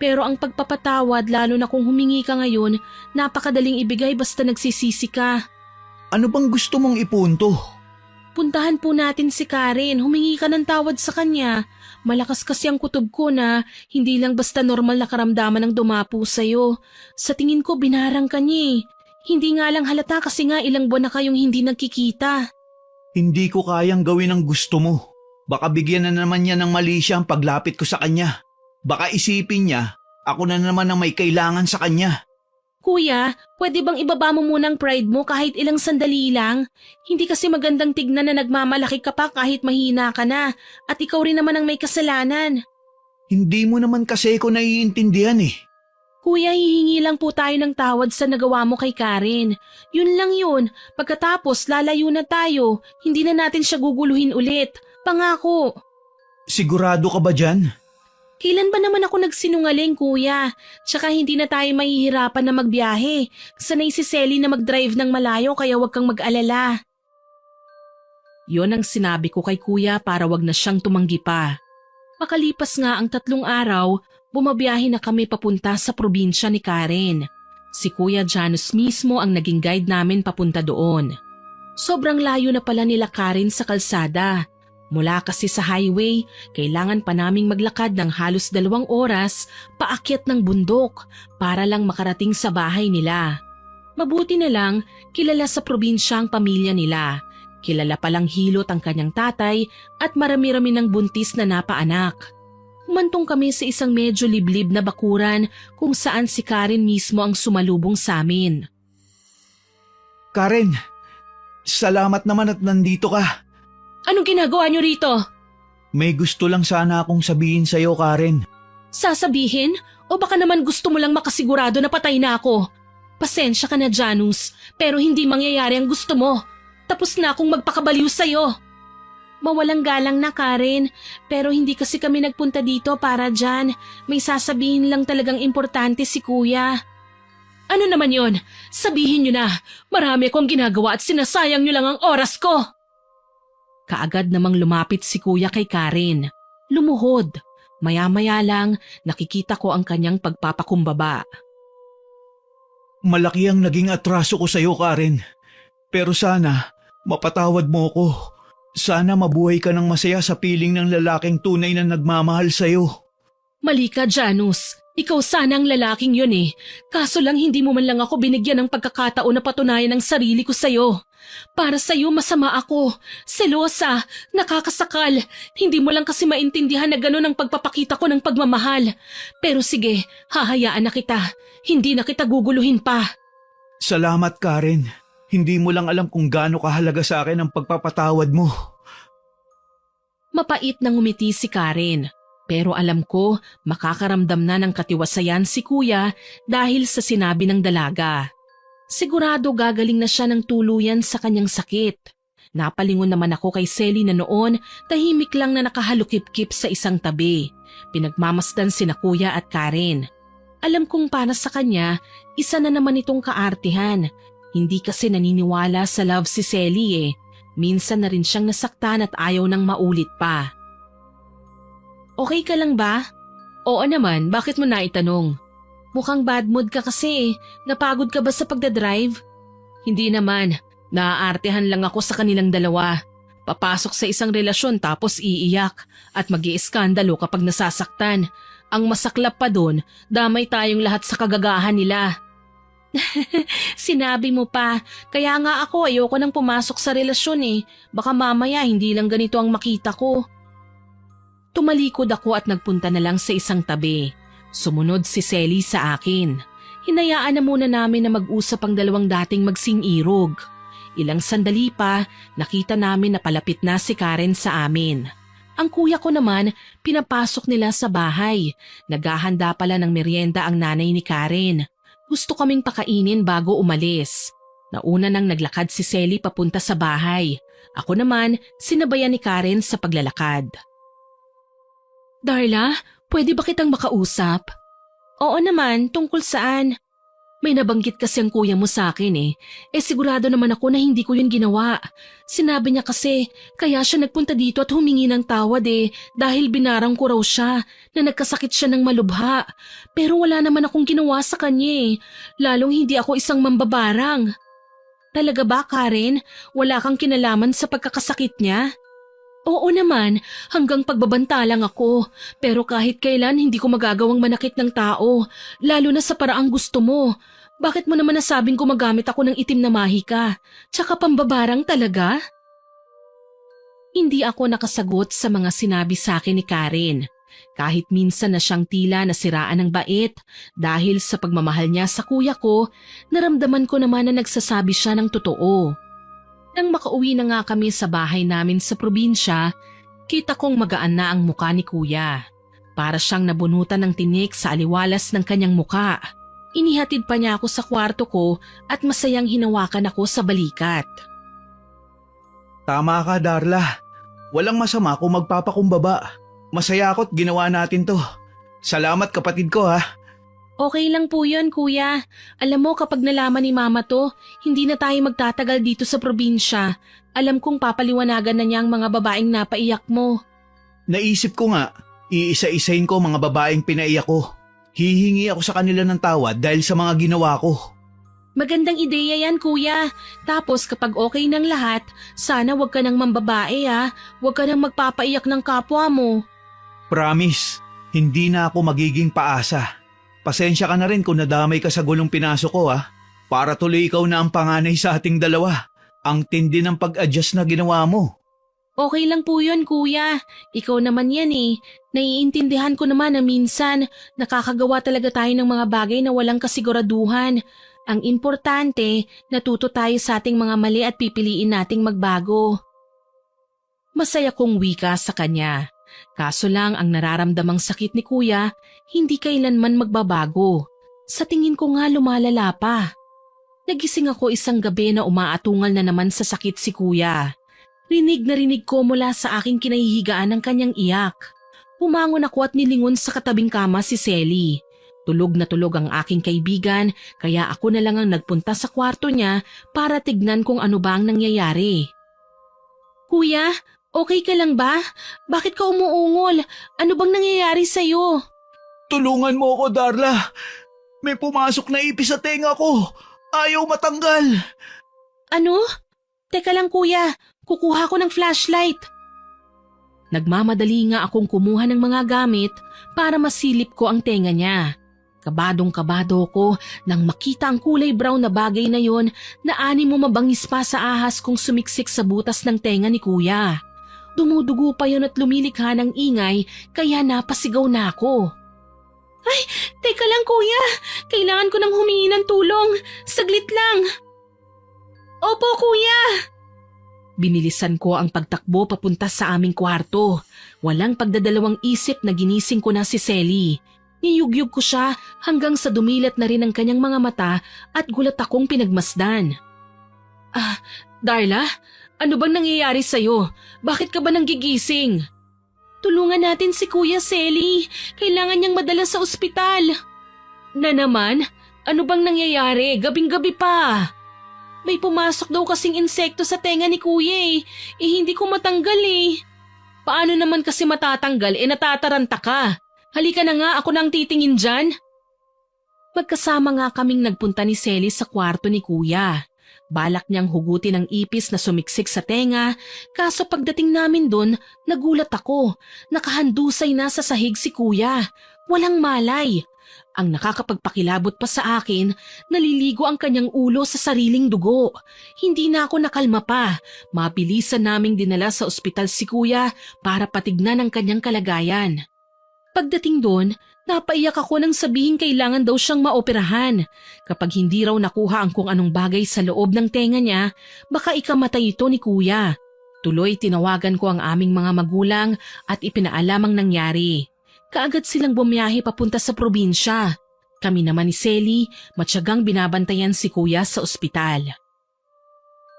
Pero ang pagpapatawad, lalo na kung humingi ka ngayon, napakadaling ibigay basta nagsisisi ka. Ano bang gusto mong ipunto? Puntahan po natin si Karen, humingi ka ng tawad sa kanya. Malakas kasi ang kutob ko na hindi lang basta normal na karamdaman ang dumapo sa'yo. Sa tingin ko binarang ka niya eh. Hindi nga lang halata kasi nga ilang buwan na kayong hindi nagkikita. Hindi ko kayang gawin ang gusto mo. Baka bigyan na naman niya ng mali siya ang paglapit ko sa kanya. Baka isipin niya, ako na naman ang may kailangan sa kanya. Kuya, pwede bang ibaba mo muna ang pride mo kahit ilang sandali lang? Hindi kasi magandang tignan na nagmamalaki ka pa kahit mahina ka na at ikaw rin naman ang may kasalanan. Hindi mo naman kasi ko naiintindihan eh. Kuya, hihingi lang po tayo ng tawad sa nagawa mo kay Karen. Yun lang yun. Pagkatapos lalayo na tayo. Hindi na natin siya guguluhin ulit. Pangako. Sigurado ka ba dyan? Kailan ba naman ako nagsinungaling, kuya? Tsaka hindi na tayo mahihirapan na magbiyahe. Sanay si Selly na mag-drive ng malayo kaya wag kang mag-alala. Yon ang sinabi ko kay kuya para wag na siyang tumanggi pa. Makalipas nga ang 3 araw, bumabiyahe na kami papunta sa probinsya ni Karen. Si Kuya Janus mismo ang naging guide namin papunta doon. Sobrang layo na pala nila Karen sa kalsada. Mula kasi sa highway, kailangan pa naming maglakad ng halos 2 oras paakyat ng bundok para lang makarating sa bahay nila. Mabuti na lang, kilala sa probinsya ang pamilya nila. Kilala palang hilot ang kanyang tatay at marami-rami ng buntis na napaanak. Humantong kami sa isang medyo liblib na bakuran kung saan si Karen mismo ang sumalubong sa amin. Karen, salamat naman at nandito ka. Anong ginagawa niyo rito? May gusto lang sana akong sabihin sa'yo, Karen. Sasabihin? O baka naman gusto mo lang makasigurado na patay na ako? Pasensya ka na, Janus, pero hindi mangyayari ang gusto mo. Tapos na akong magpakabaliw sa'yo. Mawalang galang na, Karen, pero hindi kasi kami nagpunta dito para dyan. May sasabihin lang talagang importante si kuya. Ano naman yon? Sabihin nyo na, marami akong ginagawa at sinasayang nyo lang ang oras ko. Kaagad namang lumapit si kuya kay Karen. Lumuhod. Maya-maya lang nakikita ko ang kanyang pagpapakumbaba. Malaki ang naging atraso ko sa'yo, Karen. Pero sana, mapatawad mo ko. Sana mabuhay ka ng masaya sa piling ng lalaking tunay na nagmamahal sa'yo. Mali ka, Janus. Ikaw sana ang lalaking yun eh. Kaso lang hindi mo man lang ako binigyan ng pagkakataon na patunayan ang sarili ko sa'yo. Para sa'yo masama ako, selosa, nakakasakal. Hindi mo lang kasi maintindihan na gano'n ang pagpapakita ko ng pagmamahal. Pero sige, hahayaan na kita. Hindi na kita guguluhin pa. Salamat, Karen. Hindi mo lang alam kung gaano kahalaga sa akin ang pagpapatawad mo. Mapait na ngumiti si Karen. Pero alam ko, makakaramdam na ng katiwasayan si kuya dahil sa sinabi ng dalaga. Sigurado gagaling na siya ng tuluyan sa kanyang sakit. Napalingon naman ako kay Selly na noon, tahimik lang na nakahalukip-kip sa isang tabi. Pinagmamasdan sina kuya at Karen. Alam kong para sa kanya, isa na naman itong kaartihan. Hindi kasi naniniwala sa love si Selly eh. Minsan na rin siyang nasaktan at ayaw nang maulit pa. Okay ka lang ba? Oo naman, bakit mo naitanong? Mukhang bad mood ka kasi. Napagod ka ba sa pagdadrive? Hindi naman. Naaartehan lang ako sa kanilang dalawa. Papasok sa isang relasyon tapos iiyak at mag-iiskandalo kapag nasasaktan. Ang masaklap pa doon, damay tayong lahat sa kagagahan nila. Sinabi mo pa. Kaya nga ako ayoko nang pumasok sa relasyon eh. Baka mamaya hindi lang ganito ang makita ko. Tumalikod ako at nagpunta na lang sa isang tabi. Sumunod si Selly sa akin. Hinayaan na muna namin na mag-usap ang dalawang dating magsing-irog. Ilang sandali pa, nakita namin na palapit na si Karen sa amin. Ang kuya ko naman, pinapasok nila sa bahay. Naghahanda pala ng merienda ang nanay ni Karen. Gusto kaming pakainin bago umalis. Nauna nang naglakad si Selly papunta sa bahay. Ako naman, sinabayan ni Karen sa paglalakad. Darla, pwede ba kitang makausap? Oo naman, tungkol saan? May nabanggit kasi ang kuya mo sa akin eh. Sigurado naman ako na hindi ko yun ginawa. Sinabi niya kasi, kaya siya nagpunta dito at humingi ng tawad dahil binarang ko raw siya na nagkasakit siya ng malubha. Pero wala naman akong ginawa sa kanya lalong hindi ako isang mambabarang. Talaga ba, Karen? Wala kang kinalaman sa pagkakasakit niya? Oo naman, hanggang pagbabanta lang ako. Pero kahit kailan hindi ko magagawang manakit ng tao, lalo na sa paraang gusto mo. Bakit mo naman nasabing gumagamit ako ng itim na mahika? Tsaka pambabarang talaga? Hindi ako nakasagot sa mga sinabi sa akin ni Karen. Kahit minsan na siyang tila nasiraan ng bait dahil sa pagmamahal niya sa kuya ko, naramdaman ko naman na nagsasabi siya ng totoo. Nang makauwi na nga kami sa bahay namin sa probinsya, kita kong magaan na ang muka ni kuya. Para siyang nabunutan ng tinik sa aliwalas ng kanyang muka. Inihatid pa niya ako sa kwarto ko at masayang hinawakan ako sa balikat. Tama ka, Darla. Walang masama kung magpapakumbaba. Masaya ako't ginawa natin to. Salamat kapatid ko ha. Okay lang po yun, kuya. Alam mo, kapag nalaman ni mama to, hindi na tayo magtatagal dito sa probinsya. Alam kong papaliwanagan na niya ang mga babaeng napaiyak mo. Naisip ko nga, iisa-isain ko mga babaeng pinaiyak ko. Hihingi ako sa kanila ng tawad dahil sa mga ginawa ko. Magandang ideya yan, kuya. Tapos kapag okay ng lahat, sana wag ka nang mambabae Wag ka nang magpapaiyak ng kapwa mo. Promise, hindi na ako magiging paasa. Pasensya ka na rin kung nadamay ka sa gulong pinasok ko Para tuloy ikaw na ang panganay sa ating dalawa. Ang tindi ng pag-adjust na ginawa mo. Okay lang po yun, kuya. Ikaw naman yan Naiintindihan ko naman na minsan nakakagawa talaga tayo ng mga bagay na walang kasiguraduhan. Ang importante, natuto tayo sa ating mga mali at pipiliin nating magbago. Masaya kong wika sa kanya. Kaso lang ang nararamdamang sakit ni kuya, hindi kailanman magbabago. Sa tingin ko nga lumalala pa. Nagising ako isang gabi na umaatungal na naman sa sakit si kuya. Rinig na rinig ko mula sa aking kinahihigaan ng kanyang iyak. Pumangon ako at nilingon sa katabing kama si Selly. Tulog na tulog ang aking kaibigan kaya ako na lang ang nagpunta sa kwarto niya para tignan kung ano ba ang nangyayari. Kuya, okay ka lang ba? Bakit ka umuungol? Ano bang nangyayari sa'yo? Tulungan mo ako, Darla. May pumasok na ipis sa tenga ko. Ayaw matanggal. Ano? Teka lang kuya, kukuha ko ng flashlight. Nagmamadali nga akong kumuha ng mga gamit para masilip ko ang tenga niya. Kabadong-kabado ko nang makita ang kulay brown na bagay na yon na animo mabangis pa sa ahas kong sumiksik sa butas ng tenga ni kuya. Dumudugo pa yon at lumilikha ng ingay kaya napasigaw na ako. Ay, teka lang kuya, kailangan ko nang humingi ng tulong. Saglit lang. Opo kuya. Binilisan ko ang pagtakbo papunta sa aming kwarto. Walang pagdadalawang isip na ginising ko na si Selly. Niyugyug ko siya hanggang sa dumilat na rin ang kanyang mga mata at gulat akong pinagmasdan. Darla, ano bang nangyayari sa'yo? Bakit ka ba nanggigising? Tulungan natin si Kuya Selly. Kailangan niyang madala sa ospital. Na naman? Ano bang nangyayari? Gabing-gabi pa. May pumasok daw kasing insekto sa tenga ni Kuya eh. Hindi ko matanggal eh. Paano naman kasi matatanggal natataranta ka? Halika na nga, ako nang titingin dyan. Magkasama nga kaming nagpunta ni Selly sa kwarto ni Kuya. Balak niyang hugutin ang ipis na sumiksik sa tenga, kaso pagdating namin doon, nagulat ako. Nakahandusay na sa sahig si Kuya. Walang malay. Ang nakakapagpakilabot pa sa akin, naliligo ang kanyang ulo sa sariling dugo. Hindi na ako nakalma pa. Mabilisan naming dinala sa ospital si Kuya para patignan ang kanyang kalagayan. Pagdating doon, napaiyak ako nang sabihin kailangan daw siyang maoperahan. Kapag hindi raw nakuha ang kung anong bagay sa loob ng tenga niya, baka ikamatay ito ni Kuya. Tuloy tinawagan ko ang aming mga magulang at ipinaalam ang nangyari. Kaagad silang bumiyahe papunta sa probinsya. Kami naman ni Selly, matyagang binabantayan si Kuya sa ospital.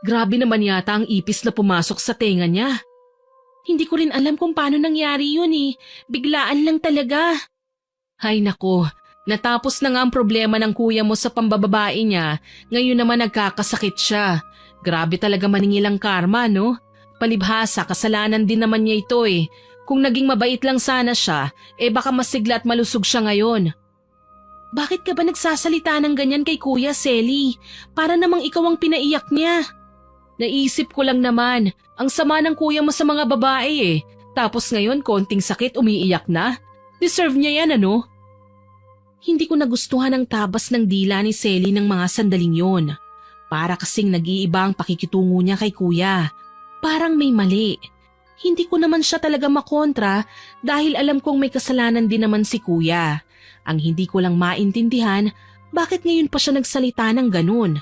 Grabe naman yata ang ipis na pumasok sa tenga niya. Hindi ko rin alam kung paano nangyari yun eh. Biglaan lang talaga. Hay nako, natapos na nga ang problema ng kuya mo sa pambababae niya. Ngayon naman nagkakasakit siya. Grabe talaga maningil ang karma, no? Palibhasa, kasalanan din naman niya ito eh. Kung naging mabait lang sana siya, baka masigla at malusog siya ngayon. Bakit ka ba nagsasalita ng ganyan kay Kuya Selly? Para namang ikaw ang pinaiyak niya. Naisip ko lang naman, ang sama ng kuya mo sa mga babae eh. Tapos ngayon konting sakit umiiyak na. Deserve niya yan ano? Hindi ko nagustuhan ang tabas ng dila ni Selly ng mga sandaling yon. Para kasing nag-iiba ang pakikitungo niya kay kuya. Parang may mali. Hindi ko naman siya talaga makontra dahil alam kong may kasalanan din naman si kuya. Ang hindi ko lang maintindihan, bakit ngayon pa siya nagsalita ng ganun?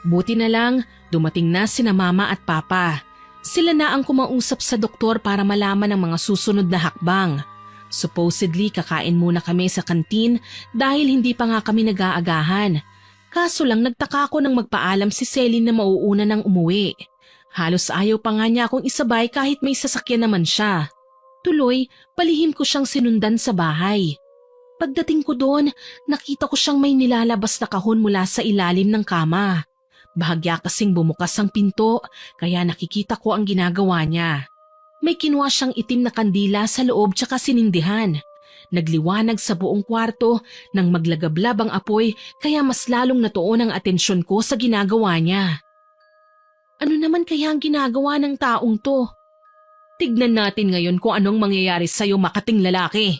Buti na lang, dumating na sina mama at papa. Sila na ang kumausap sa doktor para malaman ang mga susunod na hakbang. Supposedly kakain muna kami sa kantin dahil hindi pa nga kami nag-aagahan. Kaso lang nagtaka ako nang magpaalam si Selly na mauuna nang umuwi. Halos ayaw pa nga niya akong isabay kahit may sasakyan naman siya. Tuloy, palihim ko siyang sinundan sa bahay. Pagdating ko doon, nakita ko siyang may nilalabas na kahon mula sa ilalim ng kama. Bahagya kasing bumukas ang pinto, kaya nakikita ko ang ginagawa niya. May kinuha siyang itim na kandila sa loob tsaka sinindihan. Nagliwanag sa buong kwarto nang maglagablab ang apoy kaya mas lalong natuon ang atensyon ko sa ginagawa niya. Ano naman kaya ang ginagawa ng taong to? Tignan natin ngayon kung anong mangyayari sa'yo makating lalaki.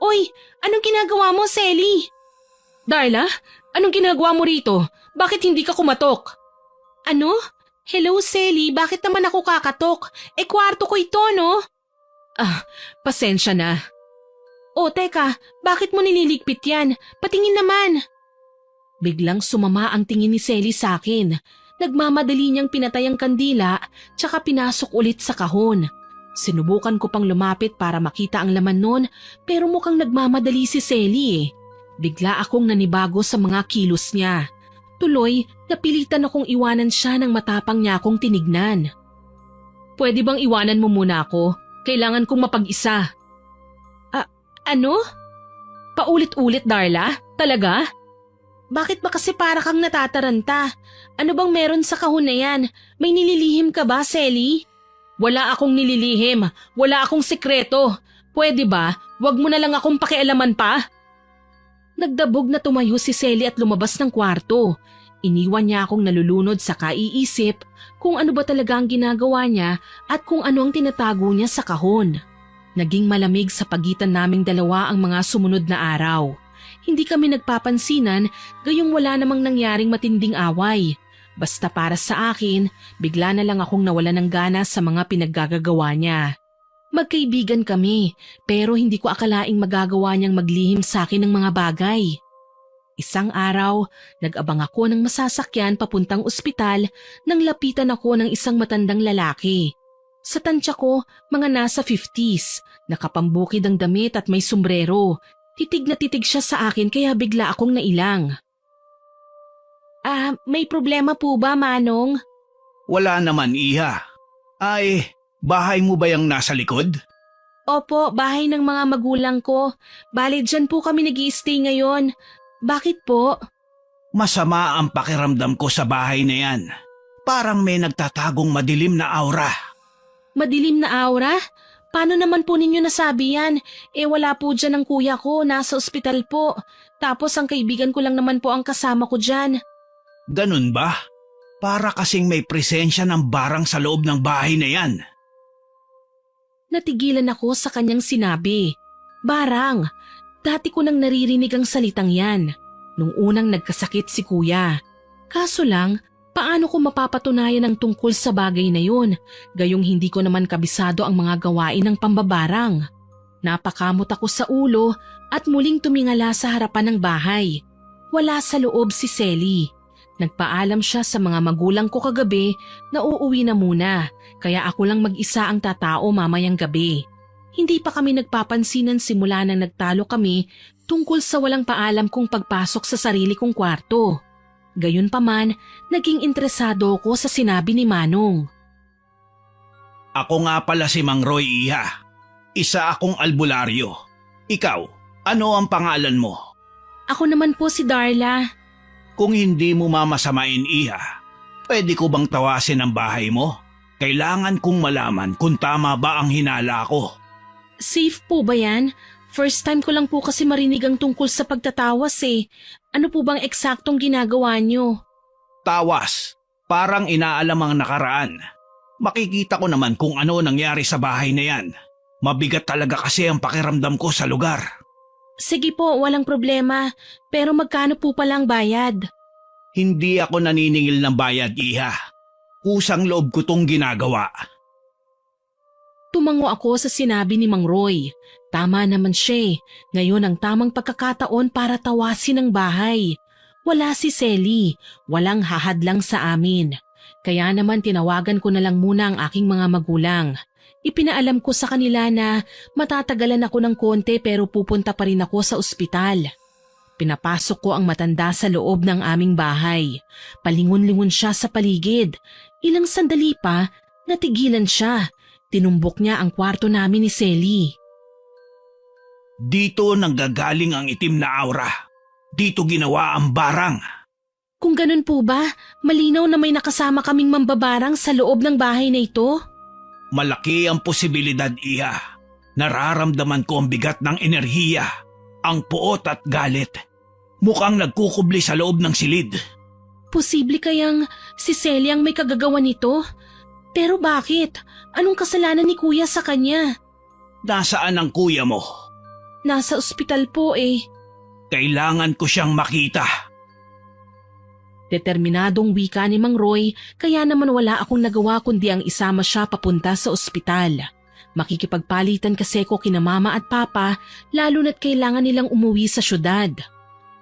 Oy, anong ginagawa mo, Selly? Darla, anong ginagawa mo rito? Bakit hindi ka kumatok? Ano? Hello, Selly, bakit naman ako kakatok? Kwarto ko ito, no? Pasensya na. O, teka, bakit mo nililigpit yan? Patingin naman. Biglang sumama ang tingin ni Selly sa akin. Nagmamadali niyang pinatay ang kandila, tsaka pinasok ulit sa kahon. Sinubukan ko pang lumapit para makita ang laman nun, pero mukhang nagmamadali si Selly eh. Bigla akong nanibago sa mga kilos niya. Tuloy, napilitan akong iwanan siya nang matapang niya akong tinignan. Pwede bang iwanan mo muna ako? Kailangan kong mapag-isa. Ano? Paulit-ulit, Darla? Talaga? Bakit ba kasi para kang natataranta? Ano bang meron sa kahon na yan? May nililihim ka ba, Selly? Wala akong nililihim. Wala akong sikreto. Pwede ba? Wag mo na lang akong pakialaman pa. Nagdabog na tumayo si Selly at lumabas ng kwarto. Iniwan niya akong nalulunod sa kaiisip kung ano ba talaga ang ginagawa niya at kung ano ang tinatago niya sa kahon. Naging malamig sa pagitan naming dalawa ang mga sumunod na araw. Hindi kami nagpapansinan gayong wala namang nangyaring matinding away. Basta para sa akin, bigla na lang akong nawala ng gana sa mga pinaggagawa niya. Magkaibigan kami pero hindi ko akalaing magagawa niyang maglihim sa akin ng mga bagay. Isang araw, nag-abang ako ng masasakyan papuntang ospital nang lapitan ako ng isang matandang lalaki. Sa tansya ko, mga nasa 50s, nakapambukid ang damit at may sombrero. Titig na titig siya sa akin kaya bigla akong nailang. May problema po ba, Manong? Wala naman, Iha. Ay, bahay mo ba yung nasa likod? Opo, bahay ng mga magulang ko. Bale, dyan po kami nag-i-stay ngayon. Bakit po? Masama ang pakiramdam ko sa bahay na yan. Parang may nagtatagong madilim na aura. Madilim na aura? Paano naman po ninyo nasabi yan? Wala po dyan ang kuya ko, nasa ospital po. Tapos ang kaibigan ko lang naman po ang kasama ko dyan. Ganun ba? Para kasing may presensya ng barang sa loob ng bahay na yan. Natigilan ako sa kanyang sinabi. Barang. Dati ko nang naririnig ang salitang yan. Nung unang nagkasakit si kuya. Kaso lang, paano ko mapapatunayan ang tungkol sa bagay na yun? Gayong hindi ko naman kabisado ang mga gawain ng pambabarang. Napakamot ako sa ulo at muling tumingala sa harapan ng bahay. Wala sa loob si Selly. Nagpaalam siya sa mga magulang ko kagabi na uuwi na muna, kaya ako lang mag-isa ang tatao mamayang gabi. Hindi pa kami nagpapansinan simula nang nagtalo kami tungkol sa walang paalam kong pagpasok sa sarili kong kwarto. Gayunpaman, naging interesado ko sa sinabi ni Manong. Ako nga pala si Mang Roy, Iha. Isa akong albularyo. Ikaw, ano ang pangalan mo? Ako naman po si Darla. Kung hindi mo mamasamain, Iha, pwede ko bang tawasin ang bahay mo? Kailangan kong malaman kung tama ba ang hinala ko. Safe po ba yan? First time ko lang po kasi marinig ang tungkol sa pagtatawas eh. Ano po bang eksaktong ginagawa nyo? Tawas. Parang inaalam ang nakaraan. Makikita ko naman kung ano nangyari sa bahay na yan. Mabigat talaga kasi ang pakiramdam ko sa lugar. Sige po, walang problema. Pero magkano po palang bayad? Hindi ako naniningil ng bayad, Iha. Kusang loob ko tong ginagawa. Tumango ako sa sinabi ni Mang Roy. Tama naman siya. Ngayon ang tamang pagkakataon para tawasin ang bahay. Wala si Selly. Walang hahadlang sa amin. Kaya naman tinawagan ko na lang muna ang aking mga magulang. Ipinaalam ko sa kanila na matatagalan ako ng konti pero pupunta pa rin ako sa ospital. Pinapasok ko ang matanda sa loob ng aming bahay. Palingon-lingon siya sa paligid. Ilang sandali pa, natigilan siya. Tinumbok niya ang kwarto namin ni Selly. Dito nanggagaling ang itim na aura. Dito ginawa ang barang. Kung ganun po ba, malinaw na may nakasama kaming mambabarang sa loob ng bahay na ito? Malaki ang posibilidad, Iha. Nararamdaman ko ang bigat ng enerhiya, ang puot at galit. Mukhang nagkukubli sa loob ng silid. Posible kayang si Selly ang may kagagawa nito? Pero bakit? Anong kasalanan ni kuya sa kanya? Nasaan ang kuya mo? Nasa ospital po eh. Kailangan ko siyang makita. Determinadong wika ni Mang Roy, kaya naman wala akong nagawa kundi ang isama siya papunta sa ospital. Makikipagpalitan kasi ko kina mama at papa, lalo na't kailangan nilang umuwi sa syudad.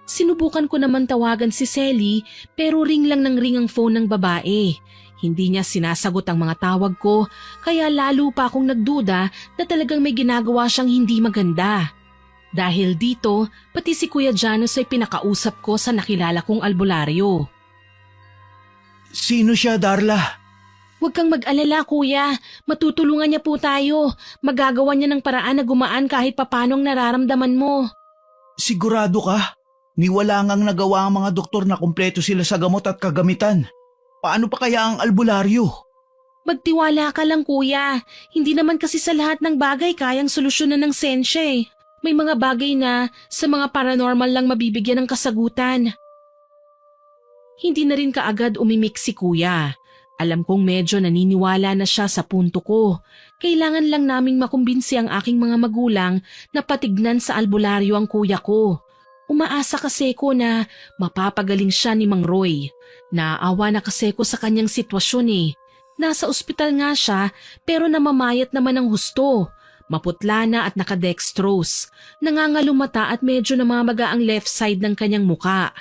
Sinubukan ko naman tawagan si Selly pero ring lang ng ring ang phone ng babae. Hindi niya sinasagot ang mga tawag ko kaya lalo pa akong nagduda na talagang may ginagawa siyang hindi maganda. Dahil dito, pati si Kuya Janos ay pinakausap ko sa nakilala kong albularyo. Sino siya, Darla? Huwag kang mag-alala kuya, matutulungan niya po tayo. Magagawa niya ng paraan na gumaan kahit papanong nararamdaman mo. Sigurado ka? Niwala ngang nagawa ang mga doktor na kumpleto sila sa gamot at kagamitan. Paano pa kaya ang albularyo? Magtiwala ka lang kuya, hindi naman kasi sa lahat ng bagay kayang solusyonan ng sensya eh. May mga bagay na sa mga paranormal lang mabibigyan ng kasagutan. Hindi na rin kaagad umimik si kuya. Alam kong medyo naniniwala na siya sa punto ko. Kailangan lang naming makumbinsi ang aking mga magulang na patignan sa albularyo ang kuya ko. Umaasa kasi ko na mapapagaling siya ni Mang Roy. Naawa na kasi ko sa kanyang sitwasyon eh. Nasa ospital nga siya pero namamayat naman ng husto. Maputla na at nakadextrose. Nangangalumata at medyo namamaga ang left side ng kanyang muka.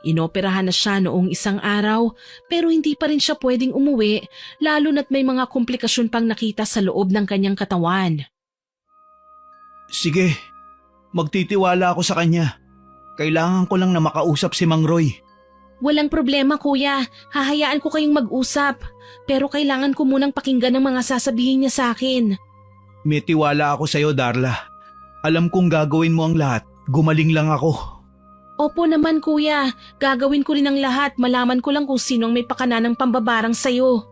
Inoperahan na siya noong isang araw pero hindi pa rin siya pwedeng umuwi lalo na't may mga komplikasyon pang nakita sa loob ng kanyang katawan. Sige, magtitiwala ako sa kanya. Kailangan ko lang na makausap si Mang Roy. Walang problema kuya, hahayaan ko kayong mag-usap. Pero kailangan ko munang pakinggan ang mga sasabihin niya sa akin. May tiwala ako sa'yo, Darla. Alam kong gagawin mo ang lahat. Gumaling lang ako. Opo naman kuya, gagawin ko rin ang lahat. Malaman ko lang kung sinong may pakananang pambabarang sayo.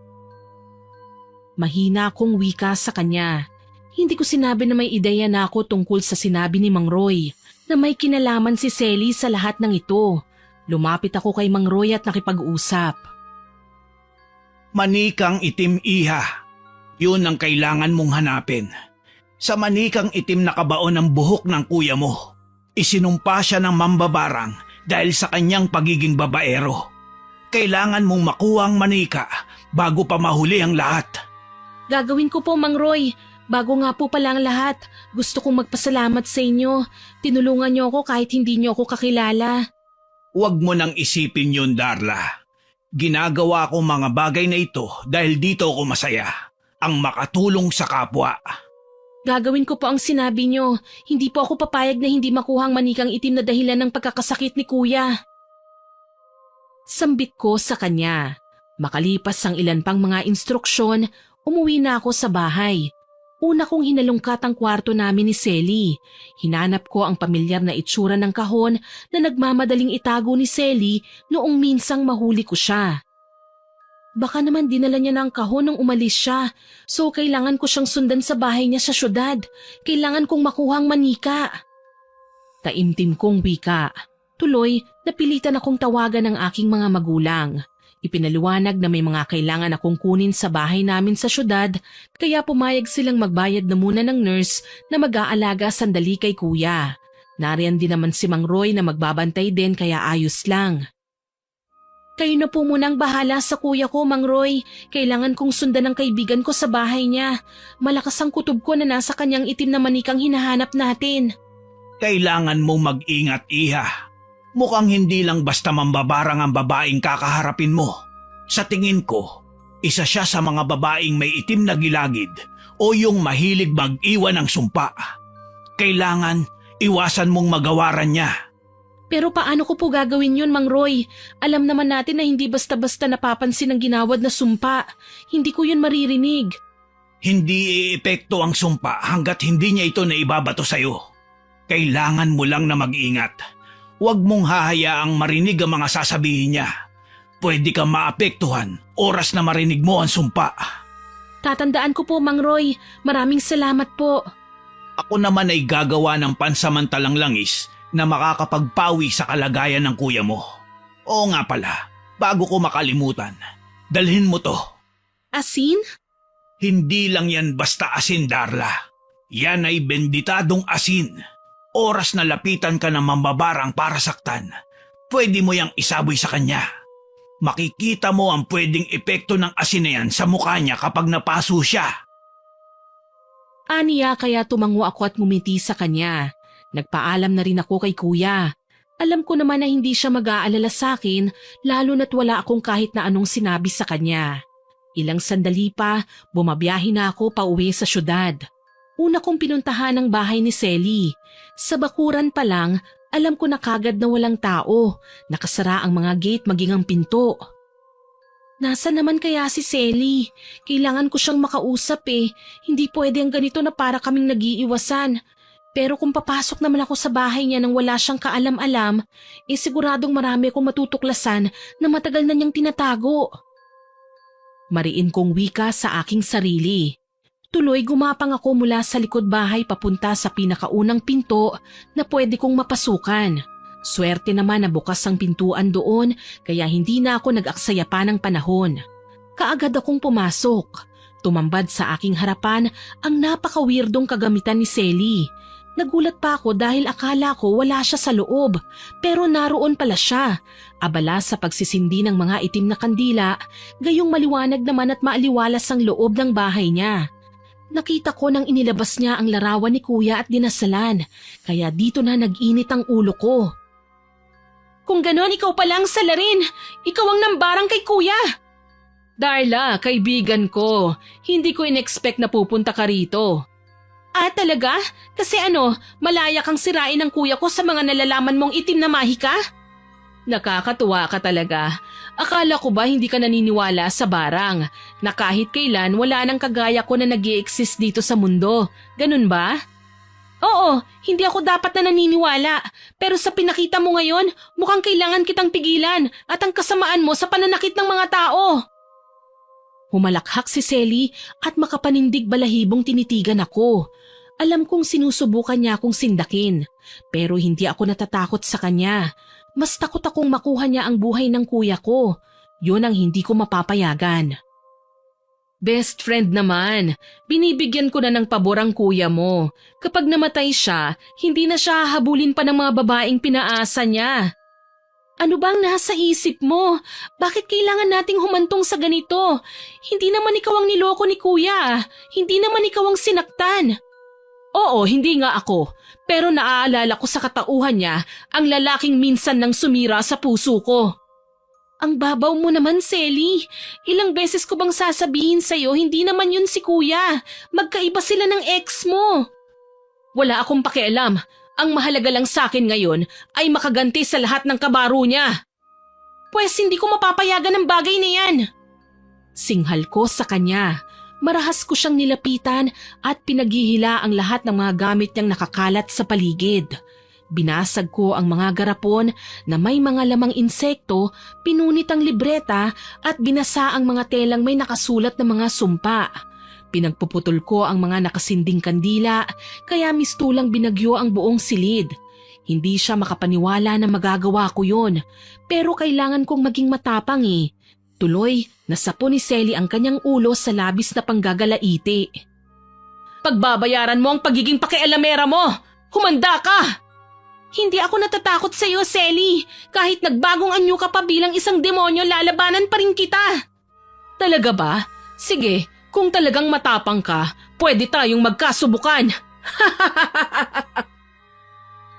Mahina akong wika sa kanya. Hindi ko sinabi na may ideya na ako tungkol sa sinabi ni Mang Roy na may kinalaman si Selly sa lahat ng ito. Lumapit ako kay Mang Roy at nakipag-usap. Manikang itim, iha. Yun ang kailangan mong hanapin. Sa manikang itim na kabaon ng buhok ng kuya mo, isinumpa siya ng mambabarang dahil sa kanyang pagiging babaero. Kailangan mong makuha ang manika bago pa mahuli ang lahat. Gagawin ko po, Mang Roy. Bago nga po pala ang lahat, gusto kong magpasalamat sa inyo. Tinulungan niyo ako kahit hindi niyo ako kakilala. Huwag mo nang isipin yun, Darla. Ginagawa ko mga bagay na ito dahil dito ako masaya. Ang makatulong sa kapwa. Gagawin ko po ang sinabi niyo. Hindi po ako papayag na hindi makuha ang manikang itim na dahilan ng pagkakasakit ni kuya. Sambit ko sa kanya. Makalipas ang ilan pang mga instruksyon, umuwi na ako sa bahay. Una kong hinalungkat ang kwarto namin ni Selly. Hinanap ko ang pamilyar na itsura ng kahon na nagmamadaling itago ni Selly noong minsang mahuli ko siya. Baka naman dinala niya na ang kahon nung umalis siya, so kailangan ko siyang sundan sa bahay niya sa syudad. Kailangan kong makuha ang manika. Taimtim kong wika. Tuloy, napilitan akong tawagan ng aking mga magulang. Ipinaliwanag na may mga kailangan akong kunin sa bahay namin sa syudad, kaya pumayag silang magbayad na muna ng nurse na mag-aalaga sandali kay kuya. Nariyan din naman si Mang Roy na magbabantay din kaya ayos lang. Kayo na po munang bahala sa kuya ko, Mang Roy. Kailangan kong sundan ang kaibigan ko sa bahay niya. Malakas ang kutob ko na nasa kanyang itim na manikang hinahanap natin. Kailangan mong mag-ingat, iha. Mukhang hindi lang basta mambabarang ang babaeng kakaharapin mo. Sa tingin ko, isa siya sa mga babaeng may itim na gilagid o yung mahilig mag-iwan ng sumpa. Kailangan iwasan mong magawaran niya. Pero paano ko po gagawin yun, Mang Roy? Alam naman natin na hindi basta-basta napapansin ang ginawad na sumpa. Hindi ko yun maririnig. Hindi iepekto ang sumpa hanggat hindi niya ito naibabato sa'yo. Kailangan mo lang na mag-ingat. Huwag mong hahayaang marinig ang mga sasabihin niya. Pwede kang maapektuhan oras na marinig mo ang sumpa. Tatandaan ko po, Mang Roy. Maraming salamat po. Ako naman ay gagawa ng pansamantalang langis na makakapagpawi sa kalagayan ng kuya mo. Oo nga pala, bago ko makalimutan, dalhin mo to. Asin? Hindi lang yan basta asin, Darla. Yan ay benditadong asin. Oras na lapitan ka ng mambabarang para saktan, pwede mo yang isaboy sa kanya. Makikita mo ang pwedeng epekto ng asin na yan sa mukha niya kapag napaso siya. Aniya kaya tumango ako at ngumiti sa kanya. Nagpaalam na rin ako kay kuya. Alam ko naman na hindi siya mag-aalala sa akin lalo na't wala akong kahit na anong sinabi sa kanya. Ilang sandali pa, bumabiyahe na ako pauwi sa syudad. Una kong pinuntahan ang bahay ni Selly. Sa bakuran pa lang, alam ko na kagad na walang tao. Nakasara ang mga gate maging ang pinto. Nasaan naman kaya si Selly? Kailangan ko siyang makausap eh. Hindi pwede ang ganito na para kaming nag-iiwasan. Pero kung papasok naman ako sa bahay niya nang wala siyang kaalam-alam, siguradong marami akong matutuklasan na matagal na niyang tinatago. Mariin kong wika sa aking sarili. Tuloy gumapang ako mula sa likod bahay papunta sa pinakaunang pinto na pwede kong mapasukan. Swerte naman na bukas ang pintuan doon kaya hindi na ako nag-aksaya pa ng panahon. Kaagad akong pumasok. Tumambad sa aking harapan ang napaka-weirdong kagamitan ni Selly. Nagulat pa ako dahil akala ko wala siya sa loob, pero naroon pala siya. Abala sa pagsisindi ng mga itim na kandila, gayong maliwanag naman at maaliwalas ang loob ng bahay niya. Nakita ko nang inilabas niya ang larawan ni Kuya at dinasalan, kaya dito na nag-init ang ulo ko. Kung ganon, ikaw pala ang salarin. Ikaw ang nambarang kay Kuya. Darla, kaibigan ko. Hindi ko in-expect na pupunta ka rito. Ah, talaga? Kasi malaya kang sirain ng kuya ko sa mga nalalaman mong itim na mahika? Nakakatuwa ka talaga. Akala ko ba hindi ka naniniwala sa barang, na kahit kailan wala nang kagaya ko na nag-i-exist dito sa mundo. Ganun ba? Oo, hindi ako dapat na naniniwala. Pero sa pinakita mo ngayon, mukhang kailangan kitang pigilan at ang kasamaan mo sa pananakit ng mga tao. Humalakhak si Selly at makapanindig balahibong tinitigan ako. Alam kong sinusubukan niya akong sindakin, pero hindi ako natatakot sa kanya. Mas takot akong makuha niya ang buhay ng kuya ko. Yun ang hindi ko mapapayagan. Best friend naman, binibigyan ko na ng pabor ang kuya mo. Kapag namatay siya, hindi na siya hahabulin pa ng mga babaeng pinaasa niya. Ano bang nasa isip mo? Bakit kailangan nating humantong sa ganito? Hindi naman ikaw ang niloko ni kuya. Hindi naman ikaw ang sinaktan. Oo, hindi nga ako. Pero naaalala ko sa katauhan niya ang lalaking minsan nang sumira sa puso ko. Ang babaw mo naman, Selly. Ilang beses ko bang sasabihin sa'yo, hindi naman yun si kuya. Magkaiba sila ng ex mo. Wala akong pakialam. Ang mahalaga lang sa akin ngayon ay makaganti sa lahat ng kabaro niya. Pwes hindi ko mapapayagan ng bagay na yan. Singhal ko sa kanya. Marahas ko siyang nilapitan at pinaghihila ang lahat ng mga gamit niyang nakakalat sa paligid. Binasag ko ang mga garapon na may mga lamang insekto, pinunit ang libreta at binasa ang mga telang may nakasulat na mga sumpa. Pinagpuputol ko ang mga nakasinding kandila kaya mistulang binagyo ang buong silid. Hindi siya makapaniwala na magagawa ko yon, pero kailangan kong maging matapang eh. Tuloy, nasapo ni Selly ang kanyang ulo sa labis na panggagalaiti. Pagbabayaran mo ang pagiging pakialamera mo! Humanda ka! Hindi ako natatakot sa iyo, Selly. Kahit nagbagong anyo ka pa bilang isang demonyo, lalabanan pa rin kita. Talaga ba? Sige, kung talagang matapang ka, pwede tayong magkasubukan.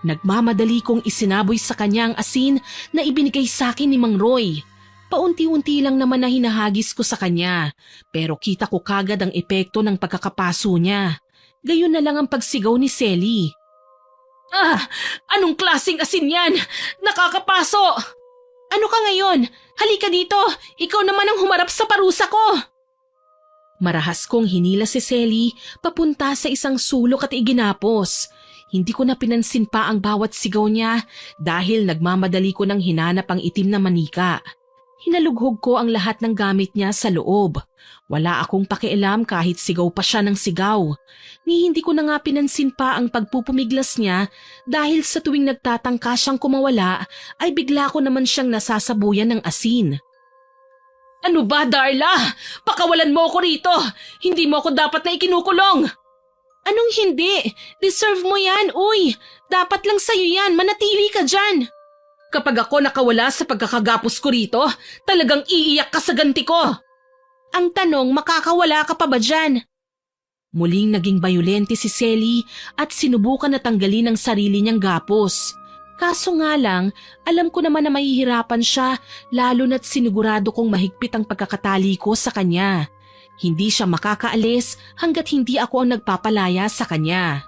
Nagmamadali kong isinaboy sa kanya ang asin na ibinigay sa akin ni Mang Roy. Paunti-unti lang naman na hinahagis ko sa kanya, pero kita ko kagad ang epekto ng pagkakapaso niya. Gayon na lang ang pagsigaw ni Selly. Ah! Anong klaseng asin yan? Nakakapaso! Ano ka ngayon? Halika dito! Ikaw naman ang humarap sa parusa ko! Marahas kong hinila si Selly papunta sa isang sulok at iginapos. Hindi ko na pinansin pa ang bawat sigaw niya dahil nagmamadali ko nang hinanap ang itim na manika. Hinalughog ko ang lahat ng gamit niya sa loob. Wala akong pakialam kahit sigaw pa siya ng sigaw. Ni hindi ko na nga pinansin pa ang pagpupumiglas niya dahil sa tuwing nagtatangka siyang kumawala ay bigla ko naman siyang nasasabuyan ng asin. Ano ba, Darla? Pakawalan mo ako rito! Hindi mo ako dapat na ikinukulong! Anong hindi? Deserve mo yan, uy! Dapat lang sa'yo yan, manatili ka dyan! Kapag ako nakawala sa pagkakagapos ko rito, talagang iiyak ka sa ganti ko. Ang tanong, makakawala ka pa ba dyan? Muling naging bayolente si Selly at sinubukan na tanggalin ang sarili niyang gapos. Kaso nga lang, alam ko naman na mahihirapan siya lalo na't sinigurado kong mahigpit ang pagkakatali ko sa kanya. Hindi siya makakaalis hanggat hindi ako ang nagpapalaya sa kanya.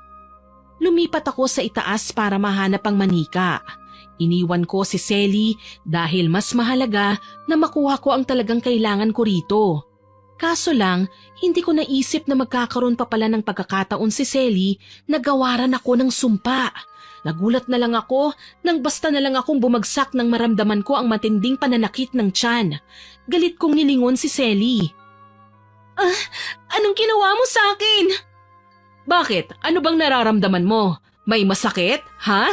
Lumipat ako sa itaas para mahanap ang manika. Iniwan ko si Selly dahil mas mahalaga na makuha ko ang talagang kailangan ko rito. Kaso lang, hindi ko naisip na magkakaroon pa pala ng pagkakataon si Selly na gawaran ako ng sumpa. Nagulat na lang ako nang basta na lang akong bumagsak nang maramdaman ko ang matinding pananakit ng tiyan. Galit kong nilingon si Selly. Anong ginawa mo sa akin? Bakit? Ano bang nararamdaman mo? May masakit? Ha?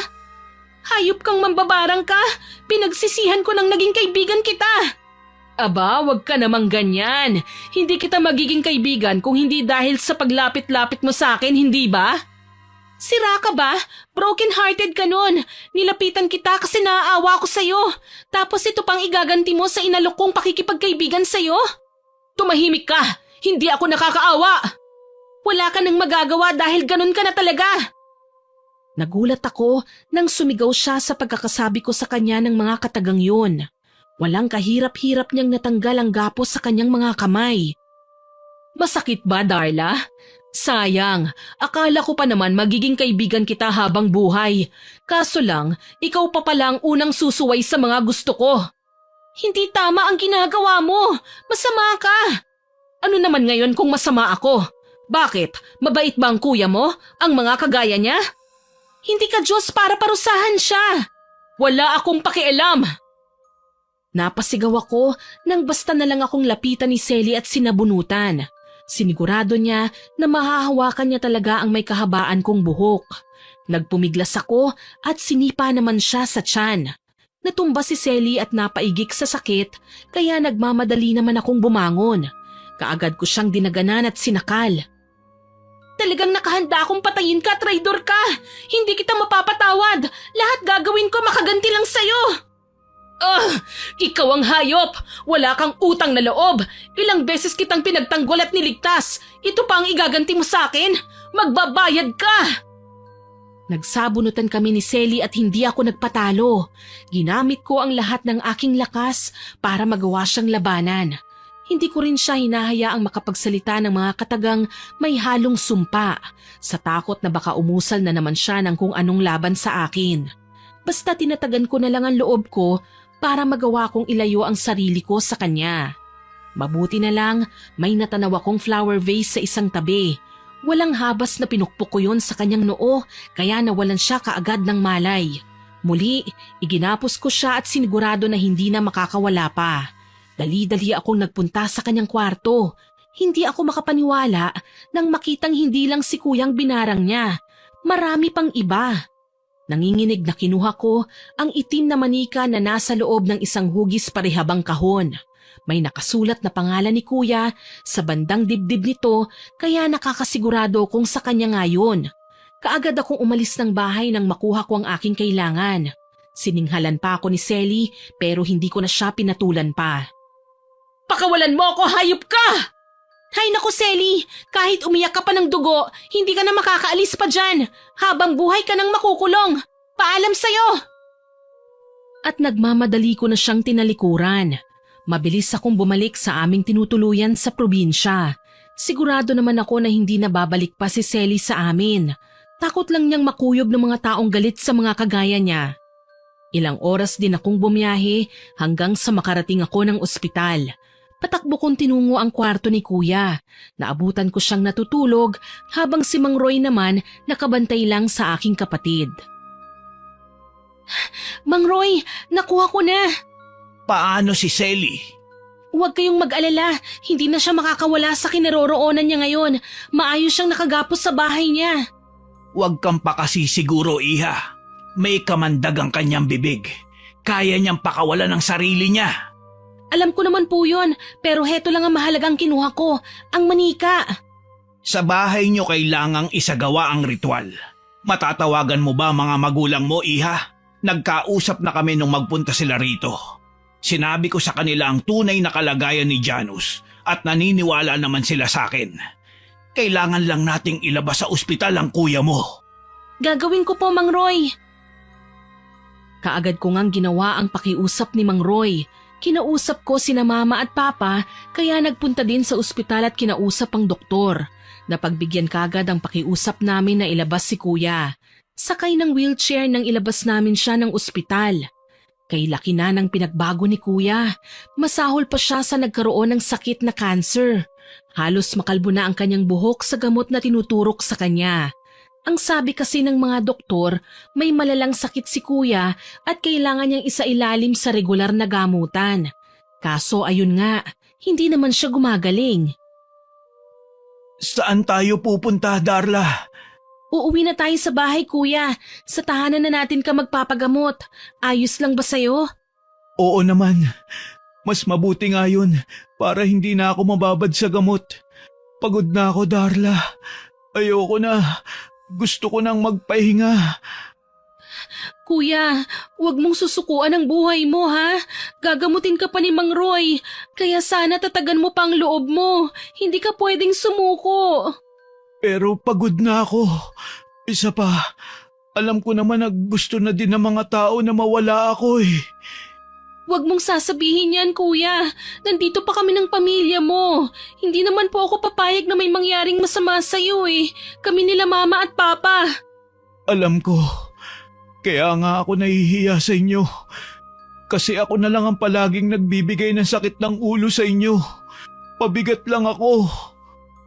Hayop kang mambabarang ka! Pinagsisihan ko nang naging kaibigan kita! Aba, wag ka namang ganyan. Hindi kita magiging kaibigan kung hindi dahil sa paglapit-lapit mo sa akin, hindi ba? Sira ka ba? Broken-hearted ka nun. Nilapitan kita kasi naaawa ko sa'yo. Tapos ito pang igaganti mo sa inalok kong pakikipagkaibigan sa'yo? Tumahimik ka! Hindi ako nakakaawa! Wala ka nang magagawa dahil ganun ka na talaga! Nagulat ako nang sumigaw siya sa pagkakasabi ko sa kanya ng mga katagang yun. Walang kahirap-hirap niyang natanggal ang gapos sa kanyang mga kamay. Masakit ba, Darla? Sayang, akala ko pa naman magiging kaibigan kita habang buhay. Kaso lang, ikaw pa pala ang unang susuway sa mga gusto ko. Hindi tama ang ginagawa mo. Masama ka. Ano naman ngayon kung masama ako? Bakit? Mabait ba ang kuya mo? Ang mga kagaya niya? Hindi ka Diyos para parusahan siya. Wala akong pakialam. Napasigaw ako nang basta na lang akong lapitan ni Selly at sinabunutan. Sinigurado niya na mahahawakan niya talaga ang may kahabaan kong buhok. Nagpumiglas ako at sinipa naman siya sa tiyan. Natumba si Selly at napaigik sa sakit kaya nagmamadali naman akong bumangon. Kaagad ko siyang dinaganan at sinakal. Talagang nakahanda akong patayin ka, traidor ka! Hindi kita mapapatawad! Lahat gagawin ko makaganti lang sa'yo! Ikaw ang hayop! Wala kang utang na loob! Ilang beses kitang pinagtanggol at niligtas! Ito pa ang igaganti mo sa akin? Magbabayad ka! Nagsabunutan kami ni Selly at hindi ako nagpatalo. Ginamit ko ang lahat ng aking lakas para magawa siyang labanan. Hindi ko rin siya hinahayaang makapagsalita ng mga katagang may halong sumpa sa takot na baka umusal na naman siya ng kung anong laban sa akin. Basta tinatagan ko na lang ang loob ko para magawa kong ilayo ang sarili ko sa kanya. Mabuti na lang may natanaw akong flower vase sa isang tabi. Walang habas na pinukpok ko yon sa kanyang noo kaya nawalan siya kaagad ng malay. Muli, iginapos ko siya at sinigurado na hindi na makakawala pa. Dali-dali akong nagpunta sa kanyang kwarto. Hindi ako makapaniwala nang makitang hindi lang si kuyang binarang niya. Marami pang iba. Nanginginig na kinuha ko ang itim na manika na nasa loob ng isang hugis parehabang kahon. May nakasulat na pangalan ni kuya sa bandang dibdib nito kaya nakakasigurado kung sa kanya nga yun. Kaagad akong umalis ng bahay nang makuha ko ang aking kailangan. Sininghalan pa ako ni Selly pero hindi ko na siya pinatulan pa. Pakawalan mo ako, hayop ka! Hay naku, Selly, kahit umiyak ka pa ng dugo, hindi ka na makakaalis pa dyan. Habang buhay ka nang makukulong. Paalam sa'yo! At nagmamadali ko na siyang tinalikuran. Mabilis akong bumalik sa aming tinutuluyan sa probinsya. Sigurado naman ako na hindi na babalik pa si Selly sa amin. Takot lang niyang makuyog ng mga taong galit sa mga kagaya niya. Ilang oras din akong bumiyahe hanggang sa makarating ako ng ospital. Patakbo kong tinungo ang kwarto ni kuya. Naabutan ko siyang natutulog habang si Mang Roy naman nakabantay lang sa aking kapatid. Mang Roy, nakuha ko na! Paano si Selly? Huwag kayong mag-alala, hindi na siya makakawala sa kinaroroonan niya ngayon. Maayos siyang nakagapos sa bahay niya. Huwag kang pakasisiguro, iha. May kamandag ang kanyang bibig. Kaya niyang pakawalan ng sarili niya. Alam ko naman po yun, pero heto lang ang mahalagang kinuha ko, ang manika. Sa bahay niyo kailangang isagawa ang ritual. Matatawagan mo ba mga magulang mo, iha? Nagkausap na kami nung magpunta sila rito. Sinabi ko sa kanila ang tunay na kalagayan ni Janus at naniniwala naman sila sa akin. Kailangan lang nating ilabas sa ospital ang kuya mo. Gagawin ko po, Mang Roy. Kaagad ko ngang ginawa ang pakiusap ni Mang Roy. Kinausap ko sina mama at papa kaya nagpunta din sa ospital at kinausap ang doktor. Napagbigyan kagad ang pakiusap namin na ilabas si kuya. Sakay ng wheelchair nang ilabas namin siya ng ospital. Kay laki na ng pinagbago ni kuya. Masahol pa siya sa nagkaroon ng sakit na cancer. Halos makalbo na ang kanyang buhok sa gamot na tinuturok sa kanya. Ang sabi kasi ng mga doktor, may malalang sakit si kuya at kailangan niyang isailalim sa regular na gamutan. Kaso ayun nga, hindi naman siya gumagaling. Saan tayo pupunta, Darla? Uuwi na tayo sa bahay, kuya. Sa tahanan na natin ka magpapagamot. Ayos lang ba sa'yo? Oo naman. Mas mabuti nga yun para hindi na ako mababad sa gamot. Pagod na ako, Darla. Ayoko na. Gusto ko nang magpahinga. Kuya, huwag mong susukuan ang buhay mo, ha? Gagamutin ka pa ni Mang Roy. Kaya sana tatagan mo pa ang loob mo. Hindi ka pwedeng sumuko. Pero pagod na ako. Isa pa, alam ko naman na gusto na din ng mga tao na mawala ako eh. Huwag mong sasabihin yan, kuya. Nandito pa kami ng pamilya mo. Hindi naman po ako papayag na may mangyaring masama sa'yo eh. Kami nila mama at papa. Alam ko. Kaya nga ako nahihiya sa inyo. Kasi ako na lang ang palaging nagbibigay ng sakit ng ulo sa inyo. Pabigat lang ako.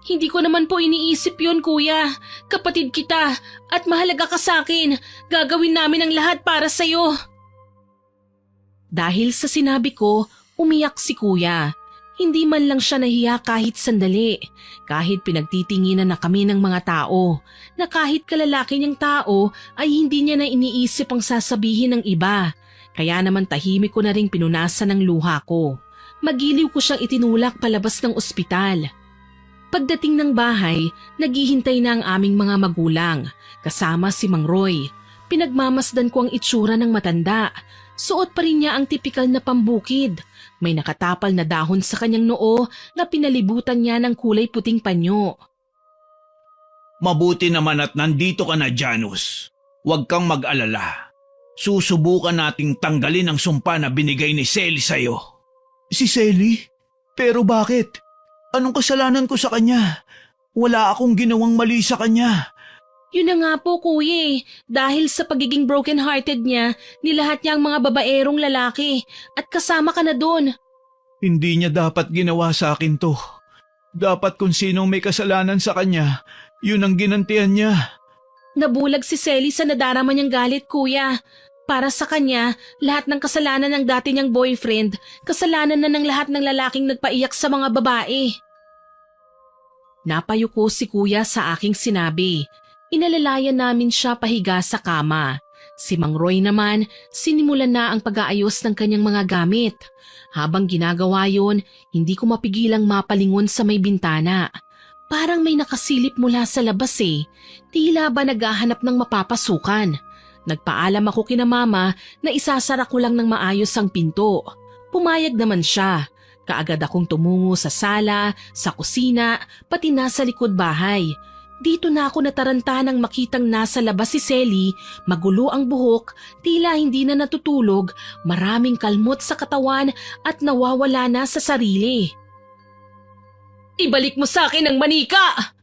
Hindi ko naman po iniisip yon, kuya. Kapatid kita at mahalaga ka sa akin. Gagawin namin ang lahat para sa'yo. Dahil sa sinabi ko, umiyak si kuya. Hindi man lang siya nahiya kahit sandali. Kahit pinagtitinginan na kami ng mga tao. Na kahit kalalaki niyang tao ay hindi niya na iniisip ang sasabihin ng iba. Kaya naman tahimik ko na ring pinunasan ng luha ko. Magiliw ko siyang itinulak palabas ng ospital. Pagdating ng bahay, naghihintay na ang aming mga magulang. Kasama si Mang Roy. Pinagmamasdan ko ang itsura ng matanda. Suot pa rin niya ang tipikal na pambukid. May nakatapal na dahon sa kanyang noo na pinalibutan niya ng kulay puting panyo. Mabuti naman at nandito ka na, Janus. Huwag kang mag-alala. Susubukan nating tanggalin ang sumpa na binigay ni Selly sa'yo. Si Selly? Pero bakit? Anong kasalanan ko sa kanya? Wala akong ginawang mali sa kanya. Yun na nga po, kuya. Dahil sa pagiging broken-hearted niya, nilahat niya ang mga babaerong lalaki at kasama ka na doon. Hindi niya dapat ginawa sa akin to. Dapat kung sinong may kasalanan sa kanya, yun ang ginantihan niya. Nabulag si Selly sa nadarama niyang galit, kuya. Para sa kanya, lahat ng kasalanan ng dati niyang boyfriend, kasalanan na ng lahat ng lalaking nagpaiyak sa mga babae. Napayuko si kuya sa aking sinabi. Inalalayan namin siya pahiga sa kama. Si Mang Roy naman, sinimulan na ang pag-aayos ng kanyang mga gamit. Habang ginagawa yon, hindi ko mapigilang mapalingon sa may bintana. Parang may nakasilip mula sa labas eh. Tila ba naghahanap ng mapapasukan. Nagpaalam ako kina mama na isasara ko lang ng maayos ang pinto. Pumayag naman siya. Kaagad akong tumungo sa sala, sa kusina, pati nasa likod bahay. Dito na ako nataranta nang makitang nasa labas si Selly, magulo ang buhok, tila hindi na natutulog, maraming kalmot sa katawan at nawawala na sa sarili. Ibalik mo sa akin ang manika!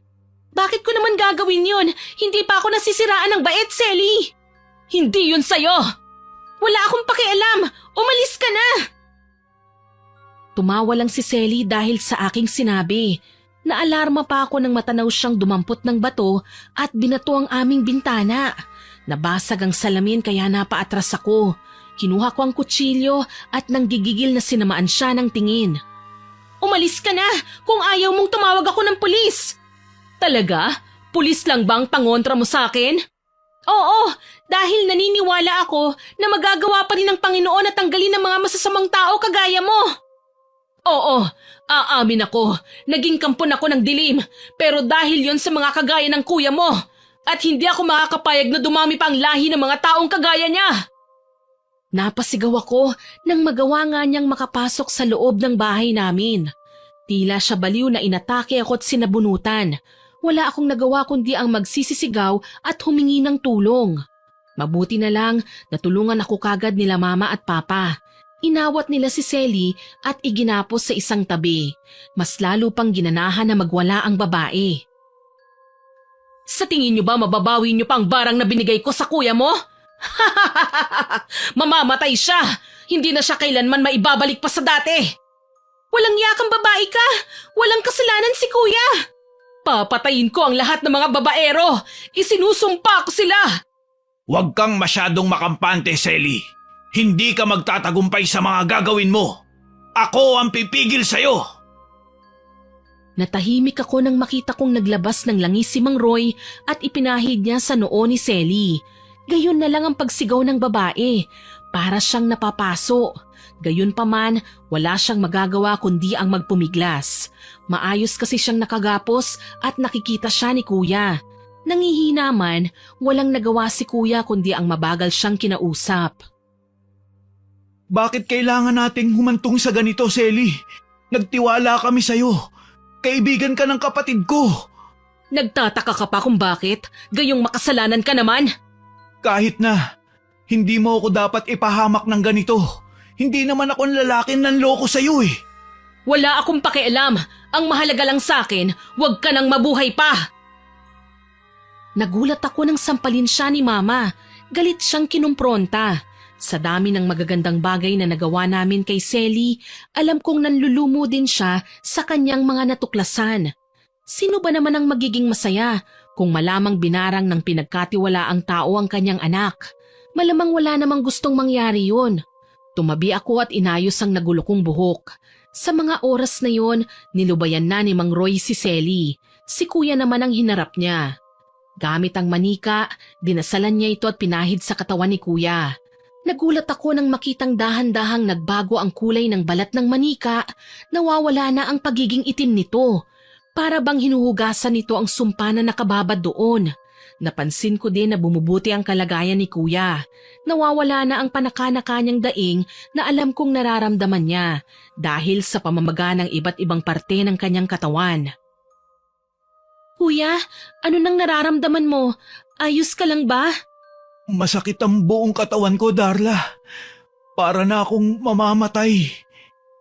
Bakit ko naman gagawin yun? Hindi pa ako nasisiraan ng bait, Selly! Hindi yun sa'yo! Wala akong pakialam! Umalis ka na! Tumawa lang si Selly dahil sa aking sinabi. Naalarma pa ako nang matanaw siyang dumampot ng bato at binato ang aming bintana. Nabasag ang salamin kaya napaatras ako. Kinuha ko ang kutsilyo at nanggigigil na sinamaan siya ng tingin. Umalis ka na kung ayaw mong tumawag ako ng pulis! Talaga? Pulis lang bang pangontra mo sa akin? Oo, dahil naniniwala ako na magagawa pa rin ng Panginoon na tanggalin ng mga masasamang tao kagaya mo. Oo, aamin ako. Naging kampon ako ng dilim. Pero dahil yon sa mga kagaya ng kuya mo. At hindi ako makakapayag na dumami pa ang lahi ng mga taong kagaya niya. Napasigaw ako nang magawa nga niyang makapasok sa loob ng bahay namin. Tila siya baliw na inatake ako at sinabunutan. Wala akong nagawa kundi ang magsisisigaw at humingi ng tulong. Mabuti na lang natulungan ako kagad nila mama at papa. Inawat nila si Selly at iginapos sa isang tabi. Mas lalo pang ginanahan na magwala ang babae. Sa tingin niyo ba mababawi niyo pa ang barang na binigay ko sa kuya mo? Mamamatay siya! Hindi na siya kailanman maibabalik pa sa dati! Walang yakang babae ka! Walang kasalanan si kuya! Papatayin ko ang lahat ng mga babaero! Isinusumpa ko sila! Huwag kang masyadong makampante, Selly. Hindi ka magtatagumpay sa mga gagawin mo. Ako ang pipigil sa'yo. Natahimik ako nang makita kong naglabas ng langis si Mang Roy at ipinahid niya sa noo ni Selly. Gayon na lang ang pagsigaw ng babae. Para siyang napapaso. Gayon pa man, wala siyang magagawa kundi ang magpumiglas. Maayos kasi siyang nakagapos at nakikita siya ni kuya. Nangihina man, walang nagawa si kuya kundi ang mabagal siyang kinausap. Bakit kailangan nating humantong sa ganito, Selly? Nagtiwala kami sa'yo. Kaibigan ka ng kapatid ko. Nagtataka ka pa kung bakit? Gayong makasalanan ka naman? Kahit na, hindi mo ako dapat ipahamak ng ganito. Hindi naman ako ang lalaking nanloko sa'yo eh. Wala akong pakialam. Ang mahalaga lang sa'kin, huwag ka nang mabuhay pa. Nagulat ako nang sampalin siya ni Mama. Galit siyang kinumpronta. Sa dami ng magagandang bagay na nagawa namin kay Selly, alam kong nanlulumo din siya sa kanyang mga natuklasan. Sino ba naman ang magiging masaya kung malamang binarang ng pinagkatiwalaang tao ang kanyang anak? Malamang wala namang gustong mangyari yun. Tumabi ako at inayos ang nagulo kong buhok. Sa mga oras na yon, nilubayan na ni Mang Roy si Selly. Si kuya naman ang hinarap niya. Gamit ang manika, dinasalan niya ito at pinahid sa katawan ni kuya. Nagulat ako nang makitang dahan-dahang nagbago ang kulay ng balat ng manika, nawawala na ang pagiging itim nito. Para bang hinuhugasan nito ang sumpa na nakababad doon. Napansin ko din na bumubuti ang kalagayan ni kuya. Nawawala na ang panaka-naka niyang daing na alam kong nararamdaman niya dahil sa pamamaga ng iba't ibang parte ng kanyang katawan. Kuya, ano nang nararamdaman mo? Ayos ka lang ba? Masakit ang buong katawan ko, Darla. Para na akong mamamatay.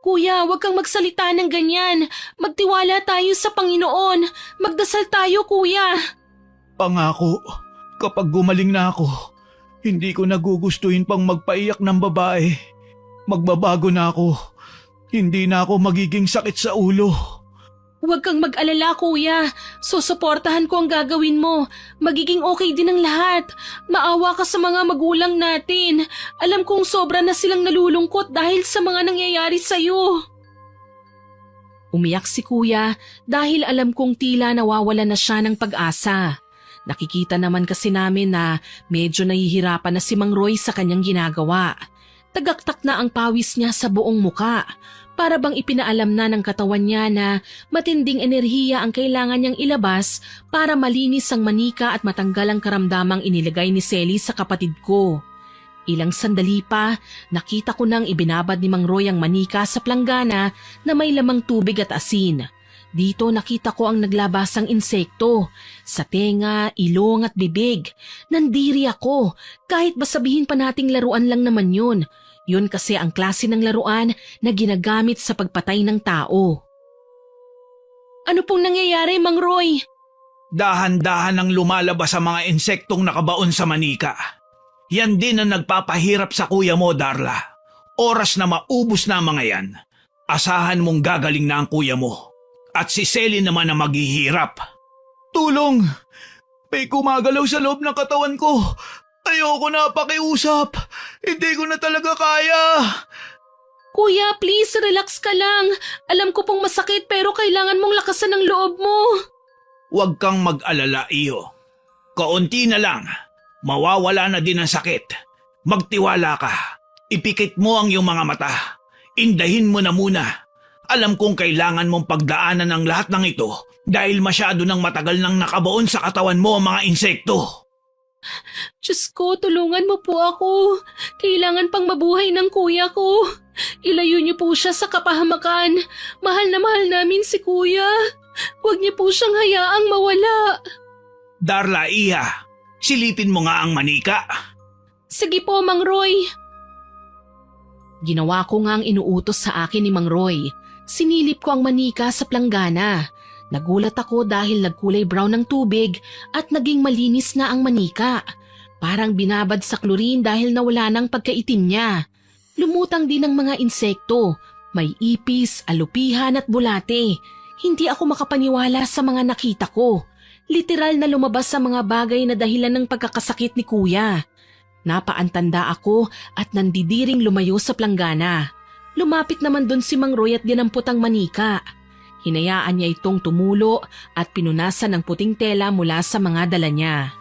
Kuya, huwag kang magsalita ng ganyan. Magtiwala tayo sa Panginoon. Magdasal tayo, kuya. Pangako, kapag gumaling na ako, hindi ko nagugustuhin pang magpaiyak ng babae. Magbabago na ako. Hindi na ako magiging sakit sa ulo. Huwag kang mag-alala, kuya. Susuportahan ko ang gagawin mo. Magiging okay din ang lahat. Maawa ka sa mga magulang natin. Alam kong sobra na silang nalulungkot dahil sa mga nangyayari sa'yo. Umiyak si kuya dahil alam kong tila nawawala na siya ng pag-asa. Nakikita naman kasi namin na medyo nahihirapan na si Mang Roy sa kanyang ginagawa. Tagaktak na ang pawis niya sa buong muka. Para bang ipinaalam na ng katawan niya na matinding enerhiya ang kailangan niyang ilabas para malinis ang manika at matanggal ang karamdamang inilagay ni Selly sa kapatid ko. Ilang sandali pa, nakita ko nang ibinabad ni Mang Roy ang manika sa planggana na may lamang tubig at asin. Dito nakita ko ang naglabasang insekto. Sa tenga, ilong at bibig. Nandiri ako, kahit ba sabihin pa nating laruan lang naman yun. Yun kasi ang klase ng laruan na ginagamit sa pagpatay ng tao. Ano pong nangyayari, Mang Roy? Dahan-dahan ang lumalabas sa mga insektong nakabaon sa manika. Yan din ang nagpapahirap sa kuya mo, Darla. Oras na maubos na ang mga yan. Asahan mong gagaling na ang kuya mo. At si Selly naman ang maghihirap. Tulong! May gumagalaw sa loob ng katawan ko. Ayoko na pakiusap. Hindi ko na talaga kaya. Kuya, please relax ka lang. Alam ko pong masakit pero kailangan mong lakasan ang loob mo. Huwag kang mag-alala, iyo. Kaunti na lang. Mawawala na din ang sakit. Magtiwala ka. Ipikit mo ang iyong mga mata. Indahin mo na muna. Alam kong kailangan mong pagdaanan ng lahat ng ito dahil masyado nang matagal nang nakabaon sa katawan mo ang mga insekto. Diyos ko, tulungan mo po ako. Kailangan pang mabuhay ng kuya ko. Ilayo niyo po siya sa kapahamakan. Mahal na mahal namin si kuya. Huwag niyo po siyang hayaang mawala. Darla, iha. Silipin mo nga ang manika. Sige po, Mang Roy. Ginawa ko nga ang inuutos sa akin ni Mang Roy. Sinilip ko ang manika sa planggana. Nagulat ako dahil nagkulay brown ng tubig at naging malinis na ang manika. Parang binabad sa klorin dahil nawala ng pagkaitim niya. Lumutang din ang mga insekto. May ipis, alupihan at bulate. Hindi ako makapaniwala sa mga nakita ko. Literal na lumabas sa mga bagay na dahilan ng pagkakasakit ni Kuya. Napaantanda ako at nandidiring lumayo sa planggana. Lumapit naman dun si Mang Roy at dinampot ang manika. Hinayaan niya itong tumulo at pinunasan ng puting tela mula sa mga dala niya.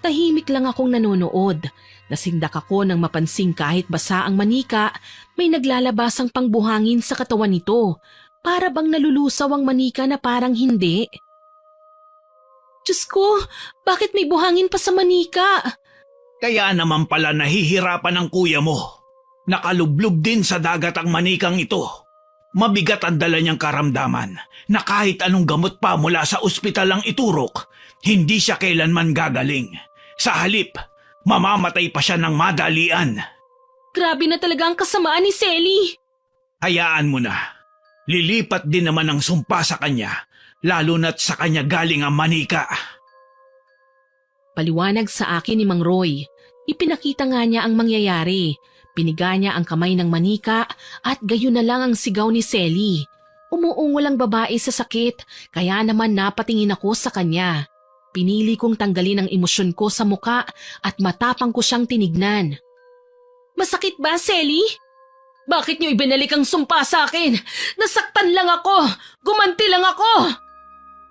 Tahimik lang akong nanonood. Nasindak ako nang mapansing kahit basa ang manika, may naglalabasang pangbuhangin sa katawan nito. Para bang nalulusaw ang manika na parang hindi. Diyos ko, bakit may buhangin pa sa manika? Kaya naman pala nahihirapan ang kuya mo. Nakalublog din sa dagat ang manikang ito. Mabigat ang dala niyang karamdaman na kahit anong gamot pa mula sa ospital ang iturok, hindi siya kailanman gagaling. Sa halip, mamamatay pa siya ng madalian. Grabe na talaga ang kasamaan ni Selly. Hayaan mo na. Lilipat din naman ang sumpa sa kanya, lalo na't sa kanya galing ang manika. Paliwanag sa akin ni Mang Roy. Ipinakita nga niya ang mangyayari. Piniga niya ang kamay ng manika at gayon na lang ang sigaw ni Selly. Umuungol ang babae sa sakit, kaya naman napatingin ako sa kanya. Pinili kong tanggalin ang emosyon ko sa muka at matapang ko siyang tinignan. Masakit ba, Selly? Bakit niyo ibinalik ang sumpa sa akin? Nasaktan lang ako! Gumanti lang ako!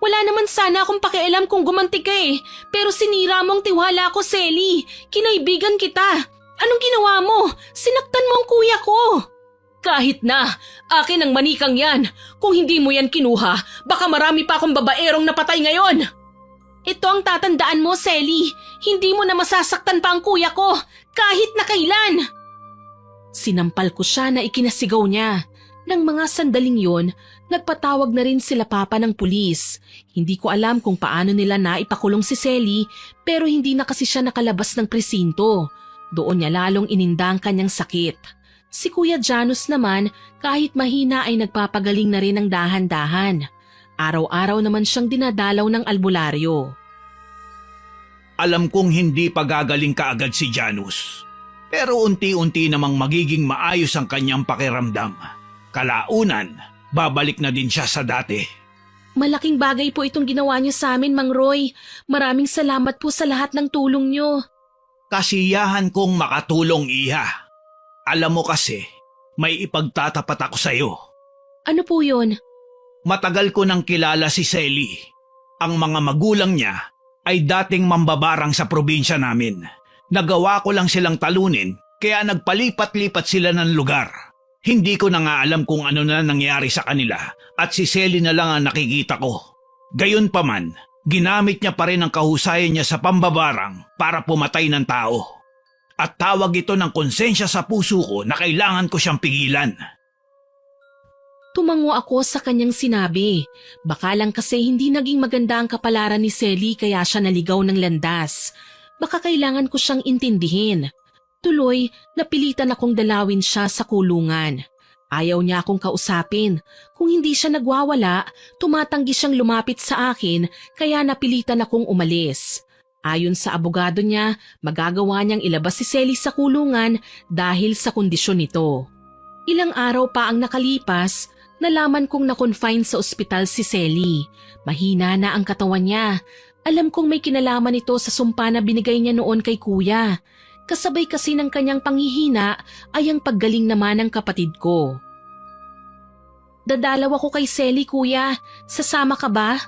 Wala naman sana akong pakialam kung gumanti ka eh, pero sinira mo ang tiwala ko, Selly. Kinaibigan kita. Anong ginawa mo? Sinaktan mo ang kuya ko. Kahit na, akin ang manikang yan. Kung hindi mo yan kinuha, baka marami pa akong babaerong napatay ngayon. Ito ang tatandaan mo, Selly. Hindi mo na masasaktan pa ang kuya ko, kahit na kailan. Sinampal ko siya na ikinasigaw niya. Nang mga sandaling yon, nagpatawag na rin sila papa ng pulis. Hindi ko alam kung paano nila naipakulong si Selly, pero hindi na kasi siya nakalabas ng presinto. Doon niya lalong ininda ang kanyang sakit. Si Kuya Janus naman, kahit mahina ay nagpapagaling na rin ng dahan-dahan. Araw-araw naman siyang dinadalaw ng albularyo. Alam kong hindi pagagaling kaagad si Janus. Pero unti-unti namang magiging maayos ang kanyang pakiramdam. Kalaunan, babalik na din siya sa dati. Malaking bagay po itong ginawa niyo sa amin, Mang Roy. Maraming salamat po sa lahat ng tulong niyo. Kasiyahan kong makatulong, Iha. Alam mo kasi, may ipagtatapat ako sa'yo. Ano po yun? Matagal ko nang kilala si Selly. Ang mga magulang niya ay dating mambabarang sa probinsya namin. Nagawa ko lang silang talunin, kaya nagpalipat-lipat sila ng lugar. Hindi ko na nga alam kung ano na nangyari sa kanila at si Selly na lang ang nakikita ko. Gayunpaman, ginamit niya pa rin ang kahusayan niya sa pambabarang para pumatay ng tao. At tawag ito ng konsensya sa puso ko na kailangan ko siyang pigilan. Tumango ako sa kanyang sinabi. Baka lang kasi hindi naging maganda ang kapalaran ni Selly kaya siya naligaw ng landas. Baka kailangan ko siyang intindihin. Tuloy, napilitan akong dalawin siya sa kulungan. Ayaw niya akong kausapin. Kung hindi siya nagwawala, tumatanggi siyang lumapit sa akin kaya napilitan akong umalis. Ayon sa abogado niya, magagawa niyang ilabas si Selly sa kulungan dahil sa kondisyon nito. Ilang araw pa ang nakalipas, nalaman kong na-confine sa ospital si Selly. Mahina na ang katawan niya. Alam kong may kinalaman ito sa sumpa na binigay niya noon kay kuya. Kasabay kasi ng kanyang panghihina ay ang paggaling naman ng kapatid ko. Dadalaw ako kay Selly, kuya. Sasama ka ba?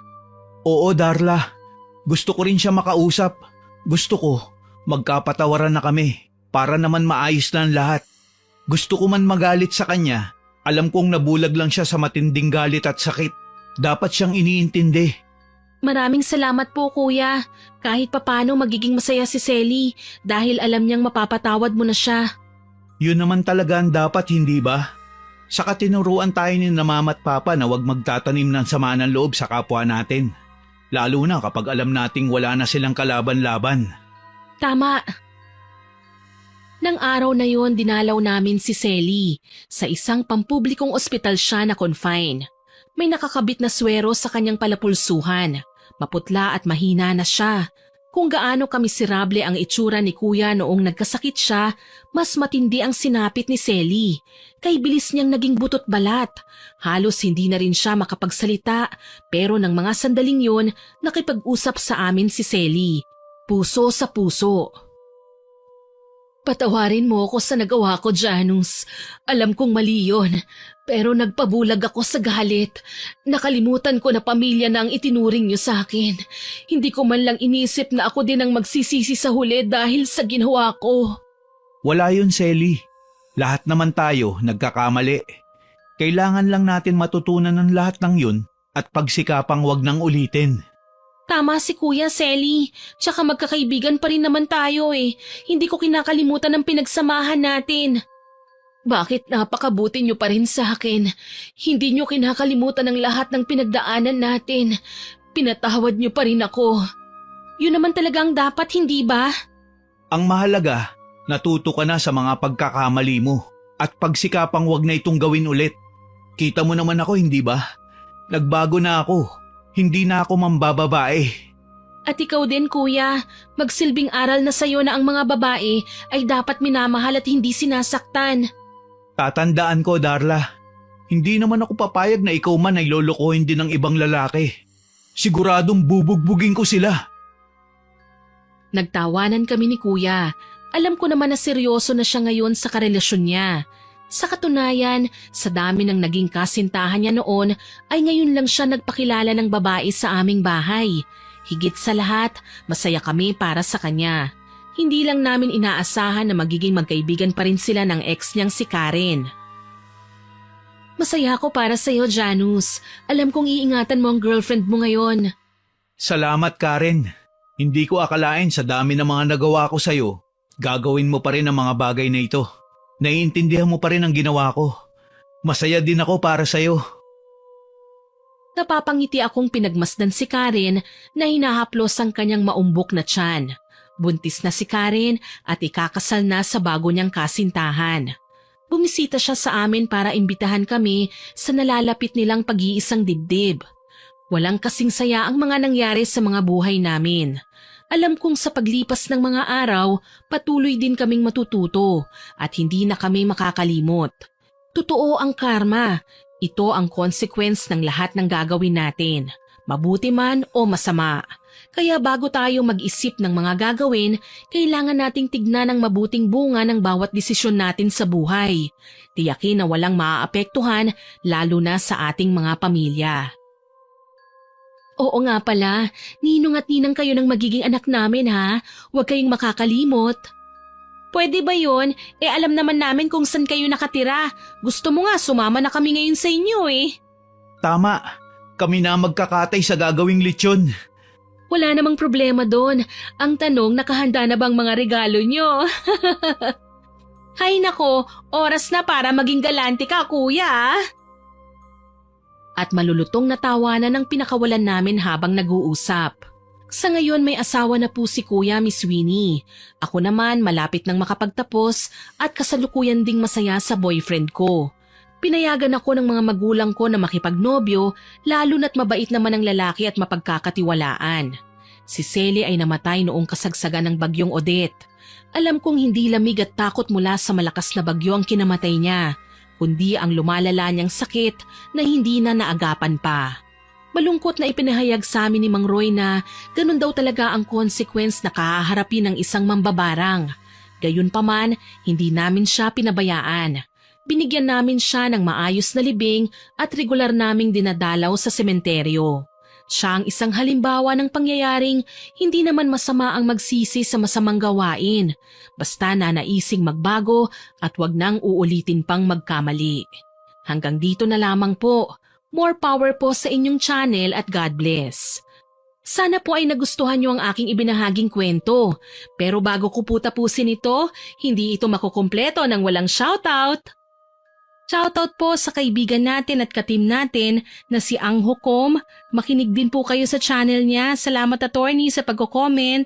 Oo, Darla. Gusto ko rin siya makausap. Gusto ko, magkapatawaran na kami para naman maayos na ang lahat. Gusto ko man magalit sa kanya. Alam kong nabulag lang siya sa matinding galit at sakit. Dapat siyang iniintindi. Maraming salamat po, kuya. Kahit papano magiging masaya si Selly dahil alam niyang mapapatawad mo na siya. Yun naman talaga ang dapat, hindi ba? Saka tinuruan tayo ni na mama at papa na huwag magtatanim ng sama ng loob sa kapwa natin. Lalo na kapag alam nating wala na silang kalaban-laban. Tama. Nang araw na yon, dinalaw namin si Selly. Sa isang pampublikong ospital siya na confine. May nakakabit na swero sa kanyang palapulsuhan. Maputla at mahina na siya. Kung gaano kamiserable ang itsura ni kuya noong nagkasakit siya, mas matindi ang sinapit ni Selly. Kay bilis niyang naging butot balat. Halos hindi na rin siya makapagsalita, pero ng mga sandaling yun, nakipag-usap sa amin si Selly. Puso sa puso. Patawarin mo ako sa nagawa ko, Janus. Alam kong mali yun, pero nagpabulag ako sa galit. Nakalimutan ko na pamilya na ang itinuring niyo sa akin. Hindi ko man lang inisip na ako din ang magsisisi sa huli dahil sa ginawa ko. Wala yun, Selly. Lahat naman tayo nagkakamali. Kailangan lang natin matutunan ng lahat ng yun at pagsikapang wag nang ulitin. Tama si Kuya Selly, tsaka magkakaibigan pa rin naman tayo eh. Hindi ko kinakalimutan ang pinagsamahan natin. Bakit napakabuti niyo pa rin sa akin? Hindi niyo kinakalimutan ang lahat ng pinagdaanan natin. Pinatawad niyo pa rin ako. Yun naman talaga ang dapat, hindi ba? Ang mahalaga, natuto ka na sa mga pagkakamali mo at pagsikapang wag na itong gawin ulit. Kita mo naman ako, hindi ba? Nagbago na ako. Hindi na ako mambababae. At ikaw din, kuya. Magsilbing aral na sa'yo na ang mga babae ay dapat minamahal at hindi sinasaktan. Tatandaan ko, Darla. Hindi naman ako papayag na ikaw man ay lolokohin din ng ibang lalaki. Siguradong bubugbugin ko sila. Nagtawanan kami ni kuya. Alam ko naman na seryoso na siya ngayon sa karelasyon niya. Sa katunayan, sa dami ng naging kasintahan niya noon ay ngayon lang siya nagpakilala ng babae sa aming bahay. Higit sa lahat, masaya kami para sa kanya. Hindi lang namin inaasahan na magiging magkaibigan pa rin sila ng ex niyang si Karen. Masaya ako para sa iyo, Janus. Alam kong iingatan mo ang girlfriend mo ngayon. Salamat, Karen. Hindi ko akalain sa dami ng mga nagawa ko sa'yo, gagawin mo pa rin ang mga bagay na ito. Naiintindihan mo pa rin ang ginawa ko. Masaya din ako para sa'yo. Napapangiti akong pinagmasdan si Karen na hinahaplos ang kanyang maumbok na tiyan. Buntis na si Karen at ikakasal na sa bago niyang kasintahan. Bumisita siya sa amin para imbitahan kami sa nalalapit nilang pag-iisang dibdib. Walang kasing saya ang mga nangyari sa mga buhay namin. Alam kong sa paglipas ng mga araw, patuloy din kaming matututo at hindi na kami makakalimot. Totoo ang karma. Ito ang consequence ng lahat ng gagawin natin, mabuti man o masama. Kaya bago tayo mag-isip ng mga gagawin, kailangan nating tignan ang mabuting bunga ng bawat desisyon natin sa buhay. Tiyakin na walang maaapektuhan lalo na sa ating mga pamilya. Oo nga pala, ninong at ninang kayo ng magiging anak namin ha. Huwag kayong makakalimot. Pwede ba yon? Alam naman namin kung saan kayo nakatira. Gusto mo nga sumama na kami ngayon sa inyo eh. Tama, kami na magkakatay sa gagawing lechon. Wala namang problema doon. Ang tanong, nakahanda na bang mga regalo nyo? Hay nako, oras na para maging galante ka, kuya. At malulutong na tawanan ang pinakawalan namin habang nag-uusap. Sa ngayon may asawa na po si Kuya Miss Winnie. Ako naman malapit nang makapagtapos at kasalukuyan ding masaya sa boyfriend ko. Pinayagan ako ng mga magulang ko na makipagnobyo, lalo na't mabait naman ang lalaki at mapagkakatiwalaan. Si Selly ay namatay noong kasagsagan ng bagyong Odette. Alam kong hindi lamig at takot mula sa malakas na bagyo ang kinamatay niya, kundi ang lumalala niyang sakit na hindi na naagapan pa. Malungkot na ipinahayag sa amin ni Mang Roy na ganun daw talaga ang consequence na kahaharapin ng isang mambabarang. Gayunpaman, hindi namin siya pinabayaan. Binigyan namin siya ng maayos na libing at regular naming dinadalaw sa sementeryo. Siya ang isang halimbawa ng pangyayaring hindi naman masama ang magsisi sa masamang gawain, basta nanaising magbago at wag nang uulitin pang magkamali. Hanggang dito na lamang po. More power po sa inyong channel at God bless. Sana po ay nagustuhan niyo ang aking ibinahaging kwento. Pero bago ko po tapusin ito, hindi ito makukumpleto ng walang shoutout. Shoutout po sa kaibigan natin at katim natin na si Ang Hukom. Makinig din po kayo sa channel niya. Salamat attorney sa pagko-comment.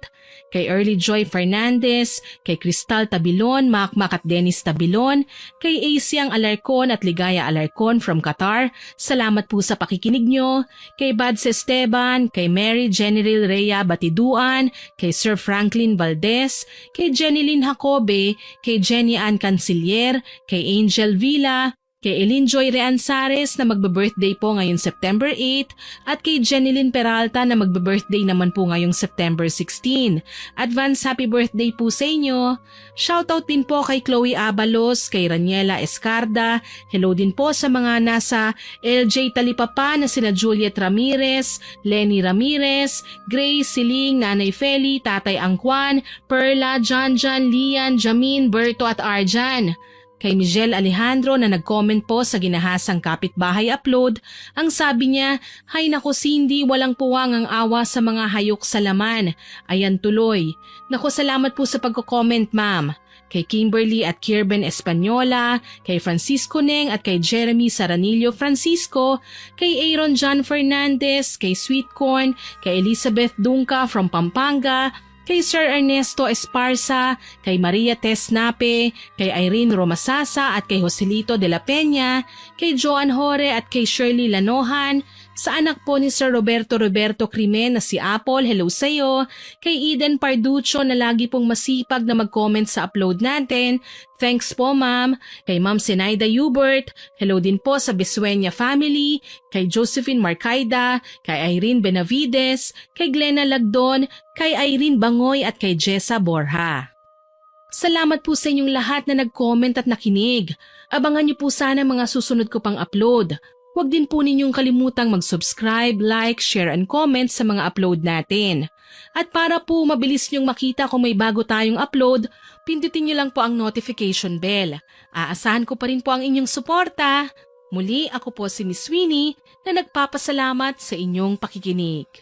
Kay Early Joy Fernandez, kay Cristal Tabilon, Makmak at Dennis Tabilon, kay Asiang Alarcon at Ligaya Alarcon from Qatar. Salamat po sa pakikinig nyo. Kay Bads Esteban, kay Mary General Rhea Batiduan, kay Sir Franklin Valdez, kay Jenilyn Jacobe, kay Jenny Ann Canciller, kay Angel Villa, kay Elinjoy Reanzares na magbe-birthday po ngayong September 8 at kay Jenilyn Peralta na magbe-birthday naman po ngayong September 16. Advance happy birthday po sa inyo. Shoutout din po kay Chloe Abalos, kay Raniela Escarda. Hello din po sa mga nasa LJ Talipapa na sina Juliet Ramirez, Lenny Ramirez, Grace Siling, Nanay Feli, Tatay Angkwan, Perla, Janjan, Lian, Jamin, Berto at Arjan. Kay Michelle Alejandro na nag-comment po sa ginahasang kapitbahay upload, ang sabi niya, "Hay nako Cindy, walang puwang ang awa sa mga hayok sa laman. Ayan tuloy." Nako, salamat po sa pagko-comment ma'am. Kay Kimberly at Kirben Espanyola, kay Francisco Neng at kay Jeremy Saranillo Francisco, kay Aaron John Fernandez, kay Sweet Corn, kay Elizabeth Dunca from Pampanga, kay Sir Ernesto Esparza, kay Maria Tess Nape, kay Irene Romasasa at kay Joselito de la Peña, kay Joan Hore at kay Shirley Lanohan, sa anak po ni Sir Roberto Crimen na si Apple, hello sa'yo, kay Eden Parducho na lagi pong masipag na mag-comment sa upload natin, thanks po ma'am, kay Ma'am Zenaida Hubert, hello din po sa Besueña family, kay Josephine Marcaida, kay Irene Benavides, kay Glenna Lagdon, kay Irene Bangoy at kay Jessa Borja. Salamat po sa inyong lahat na nag-comment at nakinig. Abangan niyo po sana mga susunod ko pang upload. Huwag din po ninyong kalimutang mag-subscribe, like, share and comment sa mga upload natin. At para po mabilis niyong makita kung may bago tayong upload, pindutin niyo lang po ang notification bell. Aasahan ko pa rin po ang inyong suporta. Muli, ako po si Miss Winnie na nagpapasalamat sa inyong pakikinig.